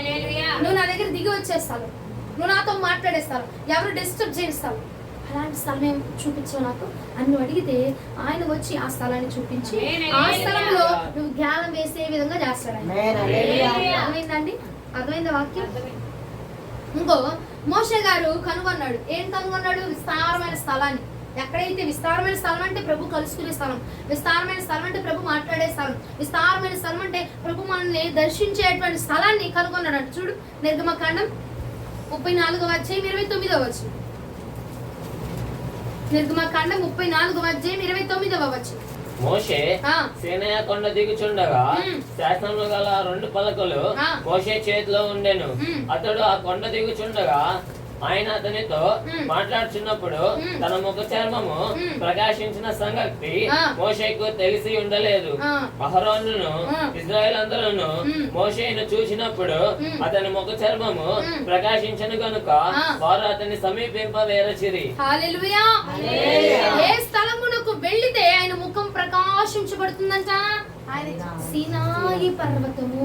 నువ్వు నా దగ్గర దిగి వచ్చేస్తాను, నువ్వు నాతో మాట్లాడేస్తాను, ఎవరు డిస్టర్బ్ చేస్తావు, అలాంటి స్థలం ఏం చూపించవు నాకు అని నువ్వు అడిగితే ఆయన వచ్చి ఆ స్థలాన్ని చూపించి ఆ స్థలంలో నువ్వు జ్ఞానం వేసే విధంగా చేస్తాడు. అర్థమైందండి? అర్థమైందా వాక్యం? ఇంకో మోషే గారు కనుగొన్నాడు. ఏం కనుగొన్నాడు? విస్తారమైన స్థలాన్ని. ఎక్కడైతే విస్తారమైన స్థలం అంటే ప్రభు కలుసుకునే స్థలం, విస్తారమైన స్థలం అంటే ప్రభు మాట్లాడే స్థలం, విస్తారమైన స్థలం అంటే ప్రభు మనల్ని దర్శించేటువంటి స్థలాన్ని కనుగొన్నాడు అంటే. చూడు నిర్గమకాండం 34వ అధ్యాయం 29వ వచనం. నిర్గమకాండం 34వ అధ్యాయం 29వ వచనం. మోషే సీనాయి కొండ దిగుచుండగా శాసనములు గల 2 పలకలు మోషే చేతిలో ఉండెను. అతడు ఆ కొండ దిగుచుండగా ఆయన అతనితో మాట్లాడుచున్నప్పుడు తన ముఖ చర్మము ప్రకాశించిన సంగతి మోషేకు తెలిసి ఉండలేదు. అహరోనును ఇశ్రాయేలు అందరూ మోషేను చూసినప్పుడు అతని ముఖ చర్మము ప్రకాశించను గనుక వారు అతన్ని సమీపింపవేరచిరి. హల్లెలూయా. ఏ స్థలమునకు వెళ్ళితే ఆయన ముఖం ప్రకాశించబడుతుందంట? సీనాయి పర్వతము.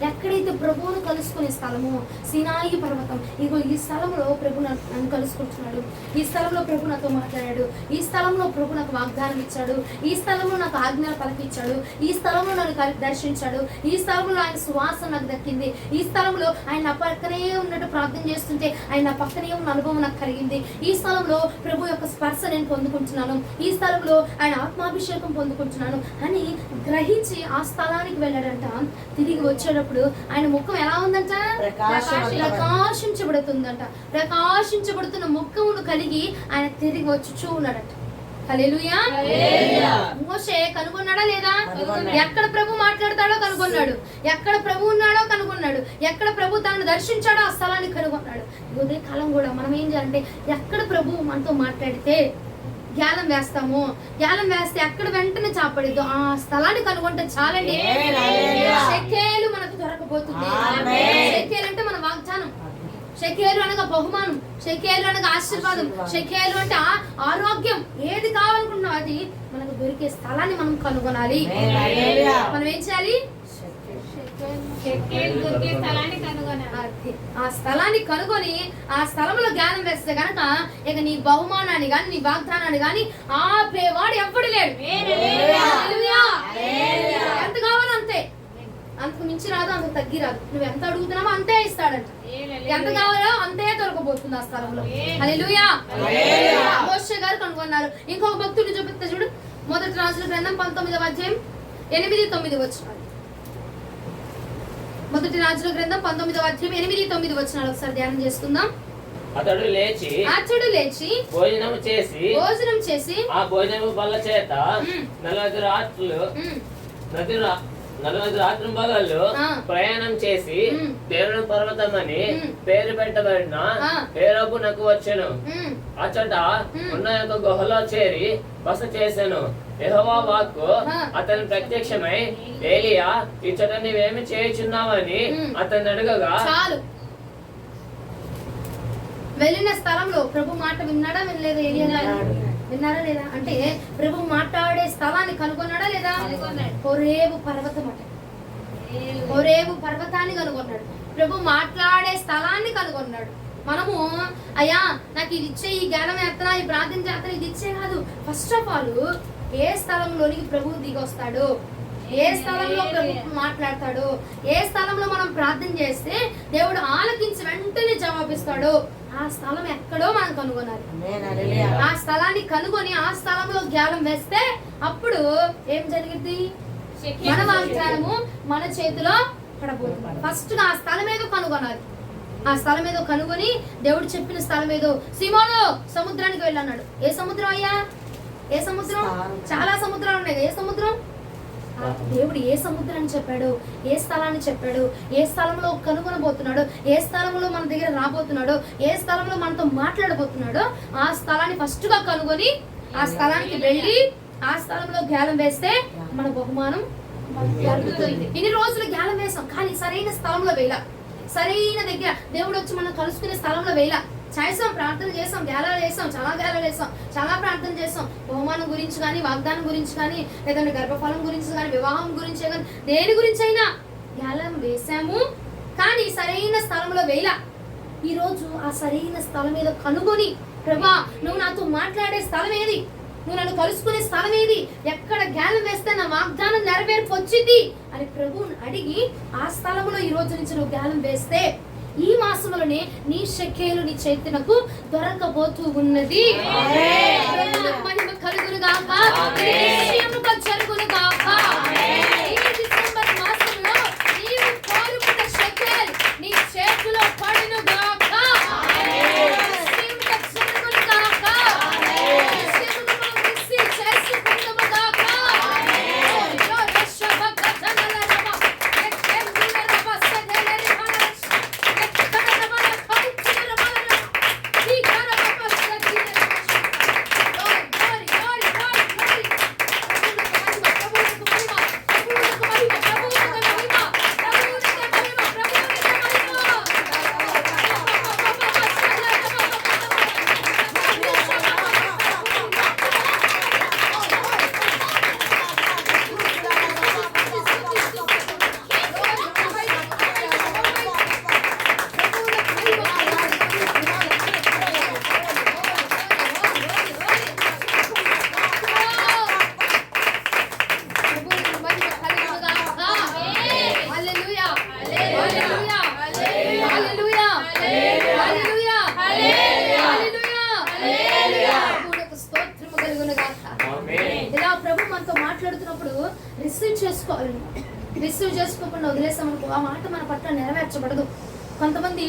ఎక్కడైతే ప్రభువును కలుసుకునే స్థలము సీనాయి పర్వతం. ఇగో ఈ స్థలంలో ప్రభు నన్ను కలుసుకుంటున్నాడు, ఈ స్థలంలో ప్రభు నాతో మాట్లాడాడు, ఈ స్థలంలో ప్రభు నాకు వాగ్దానం ఇచ్చాడు, ఈ స్థలంలో నాకు ఆజ్ఞలు పలికిచ్చాడు, ఈ స్థలంలో నన్ను దర్శించాడు, ఈ స్థలంలో ఆయన సువాసన నాకు దక్కింది, ఈ స్థలంలో ఆయన నా పక్కనే ఉన్నట్టు ప్రార్థన చేస్తుంటే ఆయన నా పక్కనే ఉన్న అనుభవం నాకు కలిగింది, ఈ స్థలంలో ప్రభు యొక్క స్పర్శ నేను పొందుకుంటున్నాను, ఈ స్థలంలో ఆయన ఆత్మాభిషేకం పొందుకుంటున్నాను అని గ్రహించి ఆ స్థలానికి వెళ్ళాడంట. తిరిగి వచ్చేటప్పుడు ఆయన ముఖం ఎలా ఉందంట? ప్రకాశించబడుతుందంట. ప్రకాశించబడుతున్న ముఖమును కలిగి ఆయన తిరిగి వచ్చి ఉన్నాడట. హల్లెలూయా. మోషే కనుగొన్నాడా లేదా? ఎక్కడ ప్రభు మాట్లాడతాడో కనుగొన్నాడు, ఎక్కడ ప్రభు ఉన్నాడో కనుగొన్నాడు, ఎక్కడ ప్రభు తనను దర్శించాడో ఆ స్థలాన్ని కనుగొన్నాడు. ఉదయ కాలం కూడా మనం ఏం చేయాలంటే ఎక్కడ ప్రభు మనతో మాట్లాడితే జ్ఞానం వేస్తాము, జ్ఞానం వేస్తే ఎక్కడ వెంటనే చాపడిద్దు ఆ స్థలాన్ని కనుగొంటే చాలండి. షెకేలు మనకు దొరకపోతుంది. షెకేలు అంటే మన వాగ్దానం, షెకేలు అనగా బహుమానం, షెకేలు అనగా ఆశీర్వాదం, షెకేలు అంటే ఆరోగ్యం. ఏది కావాలనుకున్నావు అది మనకు దొరికే స్థలాన్ని మనం కనుగొనాలి. మనం ఏం చేయాలి? ఆ స్థలాన్ని కనుగొని ఆ స్థలంలో జ్ఞానం వేస్తే గనక ఇక నీ బహుమానాన్ని గాని నీ వాగ్దానాన్ని గాని ఆపేవాడు ఎవ్వడు లేడు. ఎంత కావాలో అంతే, అంతకు మించి రాదు, అంత తగ్గి రాదు. నువ్వు ఎంత అడుగుతున్నావో అంతే ఇస్తాడంట. ఎంత కావాలో అంతే దొరకబోతుంది ఆ స్థలంలో. హల్లెలూయా. మోషే గారు కనుగొన్నారు. ఇంకొక భక్తుడు చూపిస్తా చూడు. మొదటి రాజుల గ్రంథం 19వ అధ్యాయం 8-9 వచనాలు. మొదటి రాజుల గ్రంథం 19వ అధ్యాయం 8-9 వచనాలు ఒకసారి ధ్యానం చేసుకుందాం. అతడు లేచి భోజనం చేసి ఆ భోజనము బల్ల చేత 40 రాత్రులు పగళ్ళు ప్రయాణం చేసి దేవుని పర్వతం అని పేరు పెట్టబడిన హోరేబునకు వచ్చెను. అచ్చట ఉన్న ఒక గుహలో చేరి బస చేసెను. యెహోవా వాక్కు అతని ప్రత్యక్షమై, ఏలియా ఇచ్చట నీవేమి చేయుచున్నావని అతన్ని అడగగా, చాలు వెళ్ళిన స్థలంలో ప్రభు మాట విన్నాడా వినలేదా? ఏలియా విన్నారా లేదా? అంటే ప్రభు మాట్లాడే స్థలాన్ని కనుగొన్నాడా లేదా? హోరేబు పర్వతం అట. హోరేబు పర్వతాన్ని కనుగొన్నాడు. ప్రభు మాట్లాడే స్థలాన్ని కనుగొన్నాడు. మనము అయ్యా నాకు ఇది ఇచ్చే, ఈ జ్ఞానం ఎత్తనా, ఈ ప్రార్థన చేస్తాను, ఇది ఇచ్చే కాదు. ఫస్ట్ ఆఫ్ ఆల్ ఏ స్థలంలోనికి ప్రభు దిగొస్తాడు, ఏ స్థలంలో ప్రభు మాట్లాడతాడు, ఏ స్థలంలో మనం ప్రార్థన చేస్తే దేవుడు ఆలకించి వెంటనే జవాబిస్తాడు, ఆ స్థలం ఎక్కడో మనం కనుగొనాలి. ఆ స్థలాన్ని కనుగొని ఆ స్థలంలో జ్ఞానం వేస్తే అప్పుడు ఏం జరిగింది? మన వాగ్దానము మన చేతిలో పడబోతుంది. ఫస్ట్ గా ఆ స్థలం ఏదో కనుగొనాలి. ఆ స్థలం ఏదో కనుగొని దేవుడు చెప్పిన స్థలం ఏదో, సీమోను సముద్రానికి వెళ్ళన్నాడు. ఏ సముద్రం అయ్యా? ఏ సముద్రం? చాలా సముద్రాలు ఉన్నాయి. ఏ సముద్రం? దేవుడు ఏ సముద్రాన్ని చెప్పాడు, ఏ స్థలాన్ని చెప్పాడు, ఏ స్థలంలో కనుగొనబోతున్నాడు, ఏ స్థలంలో మన దగ్గర రాబోతున్నాడో, ఏ స్థలంలో మనతో మాట్లాడబోతున్నాడో ఆ స్థలాన్ని ఫస్ట్ గా కనుగొని ఆ స్థలానికి వెళ్ళి ఆ స్థలంలో జ్ఞానం వేస్తే మన బహుమానం ఇన్ని రోజులు జ్ఞానం వేసాం కానీ సరైన స్థలంలో వేళ, సరైన దగ్గర దేవుడు వచ్చి మనం కలుసుకునే స్థలంలో వేళ చేసాం, ప్రార్థన చేసాం, గేలాలు వేసాం, చాలా గేలాలు వేసాం, చాలా ప్రార్థన చేసాం. బహుమానం గురించి కానీ, వాగ్దానం గురించి కానీ, లేదంటే గర్భఫలం గురించి కానీ, వివాహం గురించి కానీ, దేని గురించి అయినా గేలం వేసాము కానీ సరైన స్థలంలో వేళ. ఈ రోజు ఆ సరైన స్థలం ఏదో కనుగొని, ప్రభా నువ్వు నాతో మాట్లాడే స్థలం ఏది, నువ్వు నన్ను కలుసుకునే స్థలం ఏది, ఎక్కడ జ్ఞానం వేస్తే నా వాగ్దానం నెరవేర్పు వచ్చింది అని ప్రభువుని అడిగి ఆ స్థలంలో ఈ రోజు నుంచి నువ్వు జ్ఞానం వేస్తే ఈ మాసంలోనే నీ షెకేలు నీ చేతినకు దొరకబోతూ ఉన్నది. మహిమ కలుగునుగాక, నిశ్చయముగా జరుగునుగాక. ఈ డిసెంబర్ మాసంలో నీవు కోరుకున్న షెకేల్ నీ చేతిలో పడునుగాక. నిశ్చయముగా జరుగునుగాక. నిశ్చయముగా మనం రిసీవ్ చేసుకుందుముగాక. ఇలా ప్రభు మనతో మాట్లాడుతున్నప్పుడు రిసీవ్ చేసుకోవాలి. రిసీవ్ చేసుకోకుండా వదిలేసామనుకో ఆ మాట మన పట్ల నెరవేర్చబడదు. కొంతమంది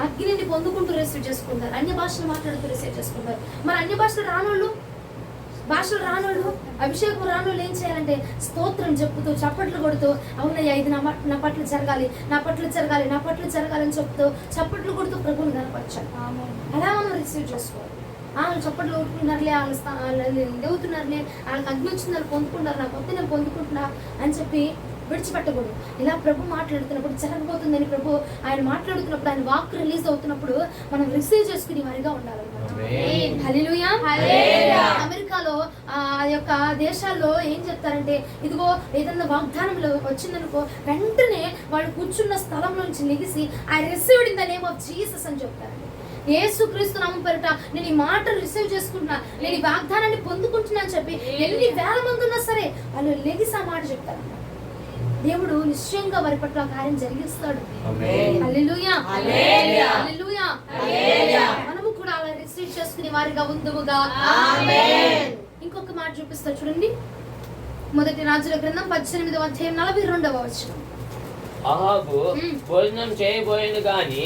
అగ్నిని పొందుకుంటూ రిసీవ్ చేసుకుంటారు, అన్య భాషలు మాట్లాడుతూ రిసీవ్ చేసుకుంటారు. మరి అన్య భాషలు రానోళ్ళు, అభిషేకం రానోళ్ళు ఏం చేయాలంటే స్తోత్రం చెప్పుతూ చప్పట్లు కొడుతూ, అవునయ్యా ఇది నా పట్ల జరగాలి, నా పట్ల జరగాలి, నా పట్ల జరగాలి అని చెప్తూ చప్పట్లు కొడుతూ ప్రభువుని కనపరచాలి. అలా మనం రిసీవ్ చేసుకోవాలి. వాళ్ళు చప్పట్లు కొట్టుకున్నారులే, వాళ్ళు లేవుతున్నారులే, వాళ్ళకి అగ్ని వచ్చింది, వాళ్ళు పొందుకుంటారు, నాకు వస్తే నేను పొందుకుంటున్నా అని చెప్పి విడిచిపెట్టకూడదు. ఇలా ప్రభు మాట్లాడుతున్నప్పుడు జరగబోతుందని ప్రభు ఆయన మాట్లాడుతున్నప్పుడు, ఆయన వాక్ రిలీజ్ అవుతున్నప్పుడు మనం రిసీవ్ చేసుకునే వారిగా ఉండాలన్నమాట. హల్లెలూయా. అమెరికాలో ఆ యొక్క దేశాల్లో ఏం చెప్తారంటే, ఇదిగో ఏదన్నా వాగ్దానంలో వచ్చిందనుకో వెంటనే వాళ్ళు కూర్చున్న స్థలంలో నుంచి లెగిసి I received in the name of Jesus అని చెప్తారండి. యేసుక్రీస్తు నామం పేరిట నేను ఈ మాటలు రిసీవ్ చేసుకుంటున్నా, నేను ఈ వాగ్దానాన్ని పొందుకుంటున్నా అని చెప్పి ఎన్ని వేల మంది ఉన్నా సరే వాళ్ళు లెగిసి ఆ మాట చెప్తారు. దేవుడు నిశ్చయంగా వారి పట్ల కార్యం జరిగిస్తాడు. హల్లెలూయా. హల్లెలూయా. మనము కూడా అలా రిసీవ్ చేసుకునే వారిగా ఉందుముగా. ఇంకొక మాట చూపిస్తా చూడండి, మొదటి రాజుల గ్రంథం 18వ అధ్యాయం 42వ వచనం. అహాబు భోజనం చేయబోయింది గాని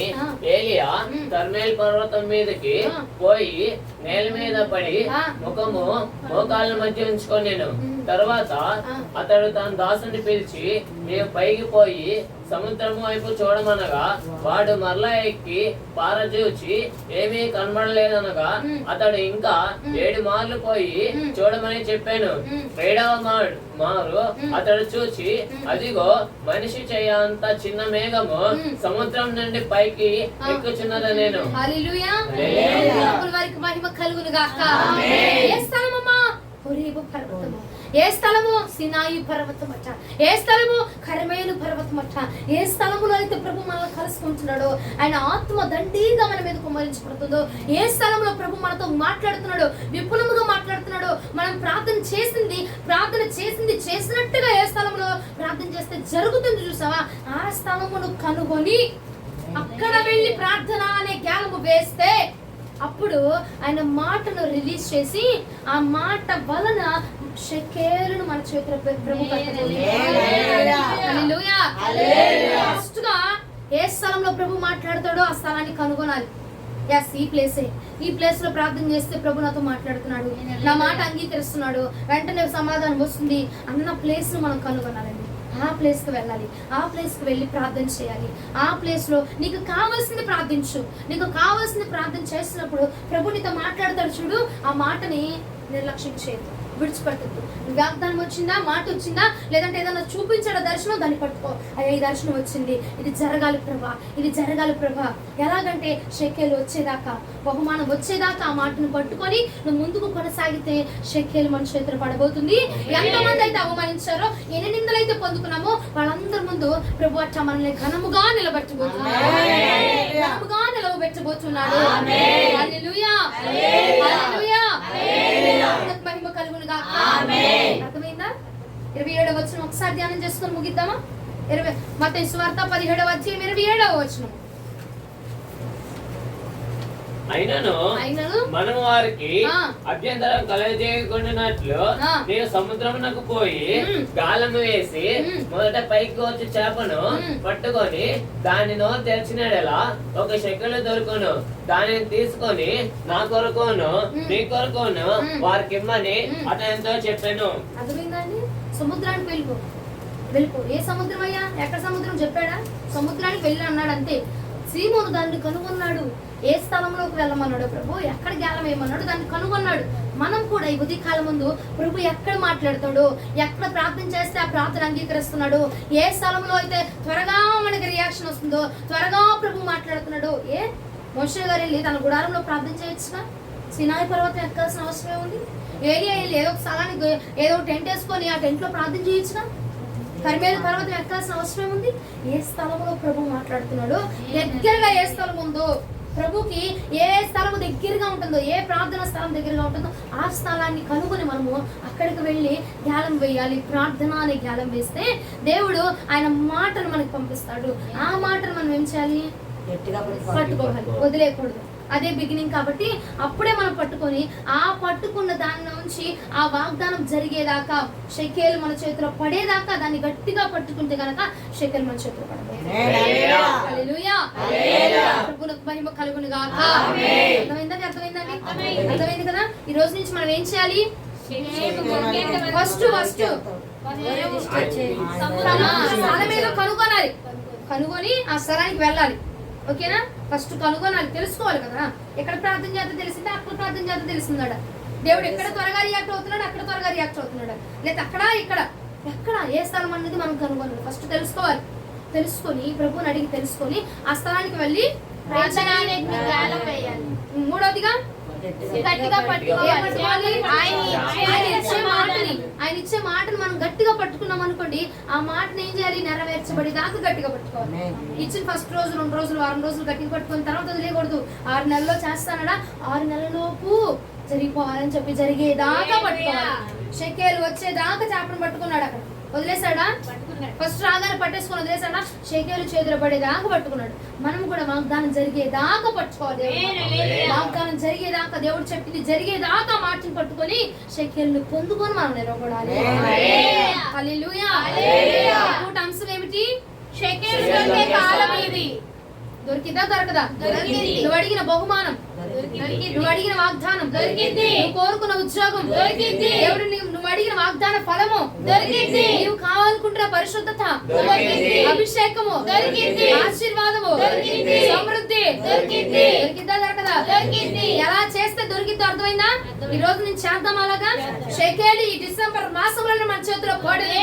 ఏలియా కర్మేల్ పర్వతం మీదకి పోయి నేల మీద పడి ముఖము మోకాళ్ళ మధ్య ఉంచుకొనేను. తర్వాత అతడు తన దాసుని పిలిచి నీవు పైకి పోయి సముద్రము వైపు చూడమనగా వాడు మరలా ఎక్కి పారజూచి ఏమీ కనబడలేదనగా అతడు ఇంకా 7 మార్లు పోయి చూడమని చెప్పాను. 7వ మారు అతడు చూచి అదిగో మనిషి చేయంత చిన్న మేఘము సముద్రం నుండి పైకి ఎక్కుచున్నది. నేను హల్లెలూయా. వారికి మహిమ కలుగును గాక. ఏ స్థలమమ్మా? హోరేబు పర్వతము. ఏ స్థలము? సినాయి పర్వతమట. ఏ స్థలము? కర్మేలు పర్వతమట. ఏ స్థలములో అయితే ప్రభు మనల్ని కలుసుకుంటున్నాడో, ఆయన ఆత్మ దండిగా మన మీద కుమ్మరించబడుతుందో, ఏ స్థలంలో ప్రభు మనతో మాట్లాడుతున్నాడో, విపులముగా మాట్లాడుతున్నాడో, మనం ప్రార్థన చేసింది చేసినట్టుగా ఏ స్థలంలో ప్రార్థన చేస్తే జరుగుతుంది చూసావా, ఆ స్థలమును కనుగొని అక్కడ వెళ్ళి ప్రార్థన అనే జ్ఞానము వేస్తే అప్పుడు ఆయన మాటను రిలీజ్ చేసి ఆ మాట వలన షెకేలును మన చేతిలో ప్రభు ఫస్ట్ గా ఏ స్థలంలో ప్రభు మాట్లాడతాడో ఆ స్థలాన్ని కనుగొనాలి. ఎస్, ఈ ప్లేస్ లో ప్రార్థన చేస్తే ప్రభు నాతో మాట్లాడుతున్నాడు, నా మాట అంగీకరిస్తున్నాడు, వెంటనే సమాధానం వస్తుంది అన్న ప్లేస్ ను మనం కనుగొనాలండి. ఆ ప్లేస్ కి వెళ్ళాలి, ఆ ప్లేస్ కి వెళ్ళి ప్రార్థన చేయాలి. ఆ ప్లేస్ లో నీకు కావాల్సింది ప్రార్థించు. నీకు కావాల్సింది ప్రార్థన చేసినప్పుడు ప్రభు నీతో మాట్లాడతాడు చూడు, ఆ మాటని నిర్లక్ష్యం చేయదు, విడిచిపెట్టద్దు. వాగ్దానం వచ్చిందా, మాట వచ్చిందా, లేదంటే ఏదైనా చూపించాడ దర్శనం, దాన్ని పట్టుకో. అయ్యా ఈ దర్శనం వచ్చింది, ఇది జరగాలి ప్రభా, ఇది జరగాలి ప్రభా. ఎలాగంటే షెకేలు వచ్చేదాకా, బహుమానం వచ్చేదాకా ఆ మాటను పట్టుకొని నువ్వు ముందుకు కొనసాగితే షెకేలు మన చేతులు పడబోతుంది. ఎంతమంది అయితే అవమానించారో, ఎన్ని నిందలైతే పొందుకున్నామో వాళ్ళందరి ముందు ప్రభు అట్లా మనల్ని ఘనముగా నిలబెట్టబోతున్నాడు, ఘనముగా నిలబెట్టబోతున్నాడు. హల్లెలూయా, హల్లెలూయా, మహిమ కలుగును గాక. అర్థమైందా? 27వ వచనం ఒకసారి ధ్యానం చేసుకొని ముగిద్దామా? మత్తయి సువార్త 17వ అధ్యాయం 27వ వచనం. అయినను మనం వారికి అభ్యంతరం కలగజేయకుండానట్లు నేను సముద్రమునకు పోయి గాలము వేసి మొదట పైకి వచ్చి చేపను పట్టుకొని దాని నోరు తెరిచినడలా ఒక షెకెలు దొరుకును, దానిని తీసుకొని నా కొరకును నీ కొరకును వారికి ఇమ్మని అతనితో చెప్పాను. అర్థమైందండి? సముద్రానికి వెళ్ళిపో. ఏ సముద్రం అయ్యా? ఎక్కడ సముద్రం చెప్పాడా? సముద్రానికి వెళ్ళి అన్నాడు అంతే. సీమోను దాన్ని కనుగొన్నాడు. ఏ స్థలంలోకి వెళ్ళమన్నాడు ప్రభు, ఎక్కడ గేలం వేయమన్నాడు, దాన్ని కనుగొన్నాడు. మనం కూడా ఈ ఉదయకాలం ముందు ప్రభు ఎక్కడ మాట్లాడతాడు, ఎక్కడ ప్రార్థన చేస్తే ఆ ప్రార్థన అంగీకరిస్తున్నాడు, ఏ స్థలంలో అయితే త్వరగా మనకి రియాక్షన్ వస్తుందో, త్వరగా ప్రభు మాట్లాడుతున్నాడు. మోషే గారు వెళ్ళి తన గుడారంలో ప్రార్థన చేయొచ్చుగా? సినాయి పర్వతం ఎక్కాల్సిన అవసరమే ఉంది? ఏరియా వెళ్ళి ఏదో ఒక స్థలానికి ఏదో టెంట్ వేసుకొని ఆ టెంట్ లో ప్రార్థన చేయొచ్చుగా? కర్మేలు పర్వతం ఎక్కాల్సిన అవసరం ఉంది? ఏ స్థలంలో ప్రభు మాట్లాడుతున్నాడో, దగ్గరగా ఏ స్థలం ఉందో, ప్రభుకి ఏ స్థలం దగ్గరగా ఉంటుందో, ఏ ప్రార్థన స్థలం దగ్గరగా ఉంటుందో ఆ స్థలాన్ని కనుగొని మనము అక్కడికి వెళ్ళి జ్ఞానం వేయాలి. ప్రార్థన అనే జ్ఞానం వేస్తే దేవుడు ఆయన మాటను మనకు పంపిస్తాడు. ఆ మాటను మనం ఏం చేయాలి? పట్టుకోవాలి, వదిలేయకూడదు. అదే బిగినింగ్ కాబట్టి అప్పుడే మనం పట్టుకొని ఆ పట్టుకున్న దాని నుంచి ఆ వాగ్దానం జరిగేదాకా, షెకేలు మన చేతిలో పడేదాకా దాన్ని గట్టిగా పట్టుకుంటే కనుక షెకేలు మన చేతిలో పడబోతుంది. హల్లెలూయా, ప్రభువుకు మహిమ కలుగును గాక. అర్థమైందండి? అర్థమైంది కదా? ఈ రోజు నుంచి మనం ఏం చేయాలి? ఫస్ట్ స్థలం ఏదో కనుగొని ఆ స్థలానికి వెళ్ళాలి. ఓకేనా? ఫస్ట్ కనుగొనాలి, తెలుసుకోవాలి కదా. ఎక్కడ ప్రార్థన చేత తెలిసిందా, అక్కడ ప్రార్థన చేత తెలిసిందాడ. దేవుడు ఎక్కడ త్వరగా రియాక్ట్ అవుతున్నాడు, అక్కడ త్వరగా రియాక్ట్ అవుతున్నాడు, లేదా అక్కడ ఎక్కడ ఏ స్థలం అనేది మనం కనుగొనాలి. ఫస్ట్ తెలుసుకోవాలి. తెలుసుకొని ప్రభువుని అడిగి తెలుసుకొని ఆ స్థలానికి వెళ్ళి మూడవదిగా గట్టిగా పట్టుకోవాలి. ఆయన ఇచ్చే మాటని మనం గట్టిగా పట్టుకున్నాం అనుకోండి, ఆ మాటను ఏం చేయాలి? నెరవేర్చబడి దాకా గట్టిగా పట్టుకోవాలి. ఇచ్చిన ఫస్ట్ రోజు, 2 రోజులు, వారం రోజులు గట్టిగా పట్టుకున్న తర్వాత వదిలేయకూడదు. 6 నెలల్లో చేస్తానడా, 6 నెలలలోపు జరిగిపోవాలని చెప్పి జరిగేదాకా పట్టుకోవాలి. షెకేలు వచ్చేదాకా చేపను పట్టుకున్నాడు. అక్కడ వదిలేసాడా? ఫస్ట్ రాగానే పట్టేసుకొని వదిలేసాడా? షెకేలు చేతులు పడేదాకా పట్టుకున్నాడు. మనం కూడా వాగ్దానం జరిగేదాకా పట్టుకోవాలి. వాగ్దానం జరిగేదాకా, దేవుడు చెప్పింది జరిగేదాకా మాటను పట్టుకొని షెకేలును పొందుకొని మనం నిలబడాలి. హల్లెలూయా. పూట అంశం ఏమిటి? షెకేలు దొరికే కాలం ఇది. దొరికిందా? దొరకదా? నువ్వు అడిగిన బహుమానం దొరికింది, నువ్వు అడిగిన వాగ్దానం దొరికింది, నువ్వు కోరుకున్న ఉద్యోగం దొరికింది, దేవుడు నువ్వు అడిగిన వాగ్దాన ఫలము దొరికింది, నువ్వు కావాలనుకుంటున్న పరిశుద్ధత దొరికింది, అభిషేకము దొరికింది, ఆశీర్వాదము దొరికింది, సమృద్ధి దొరికింది. దొరికిందా? దొరకదా? దొరికింది. ఎలా చేస్తే దొరికిందో అర్థమైందా? ఈ రోజు నేను చేద్దాం అలాగా. షెకేలు ఈ డిసెంబర్ మాసంలోనే మన చేతిలో పడింది.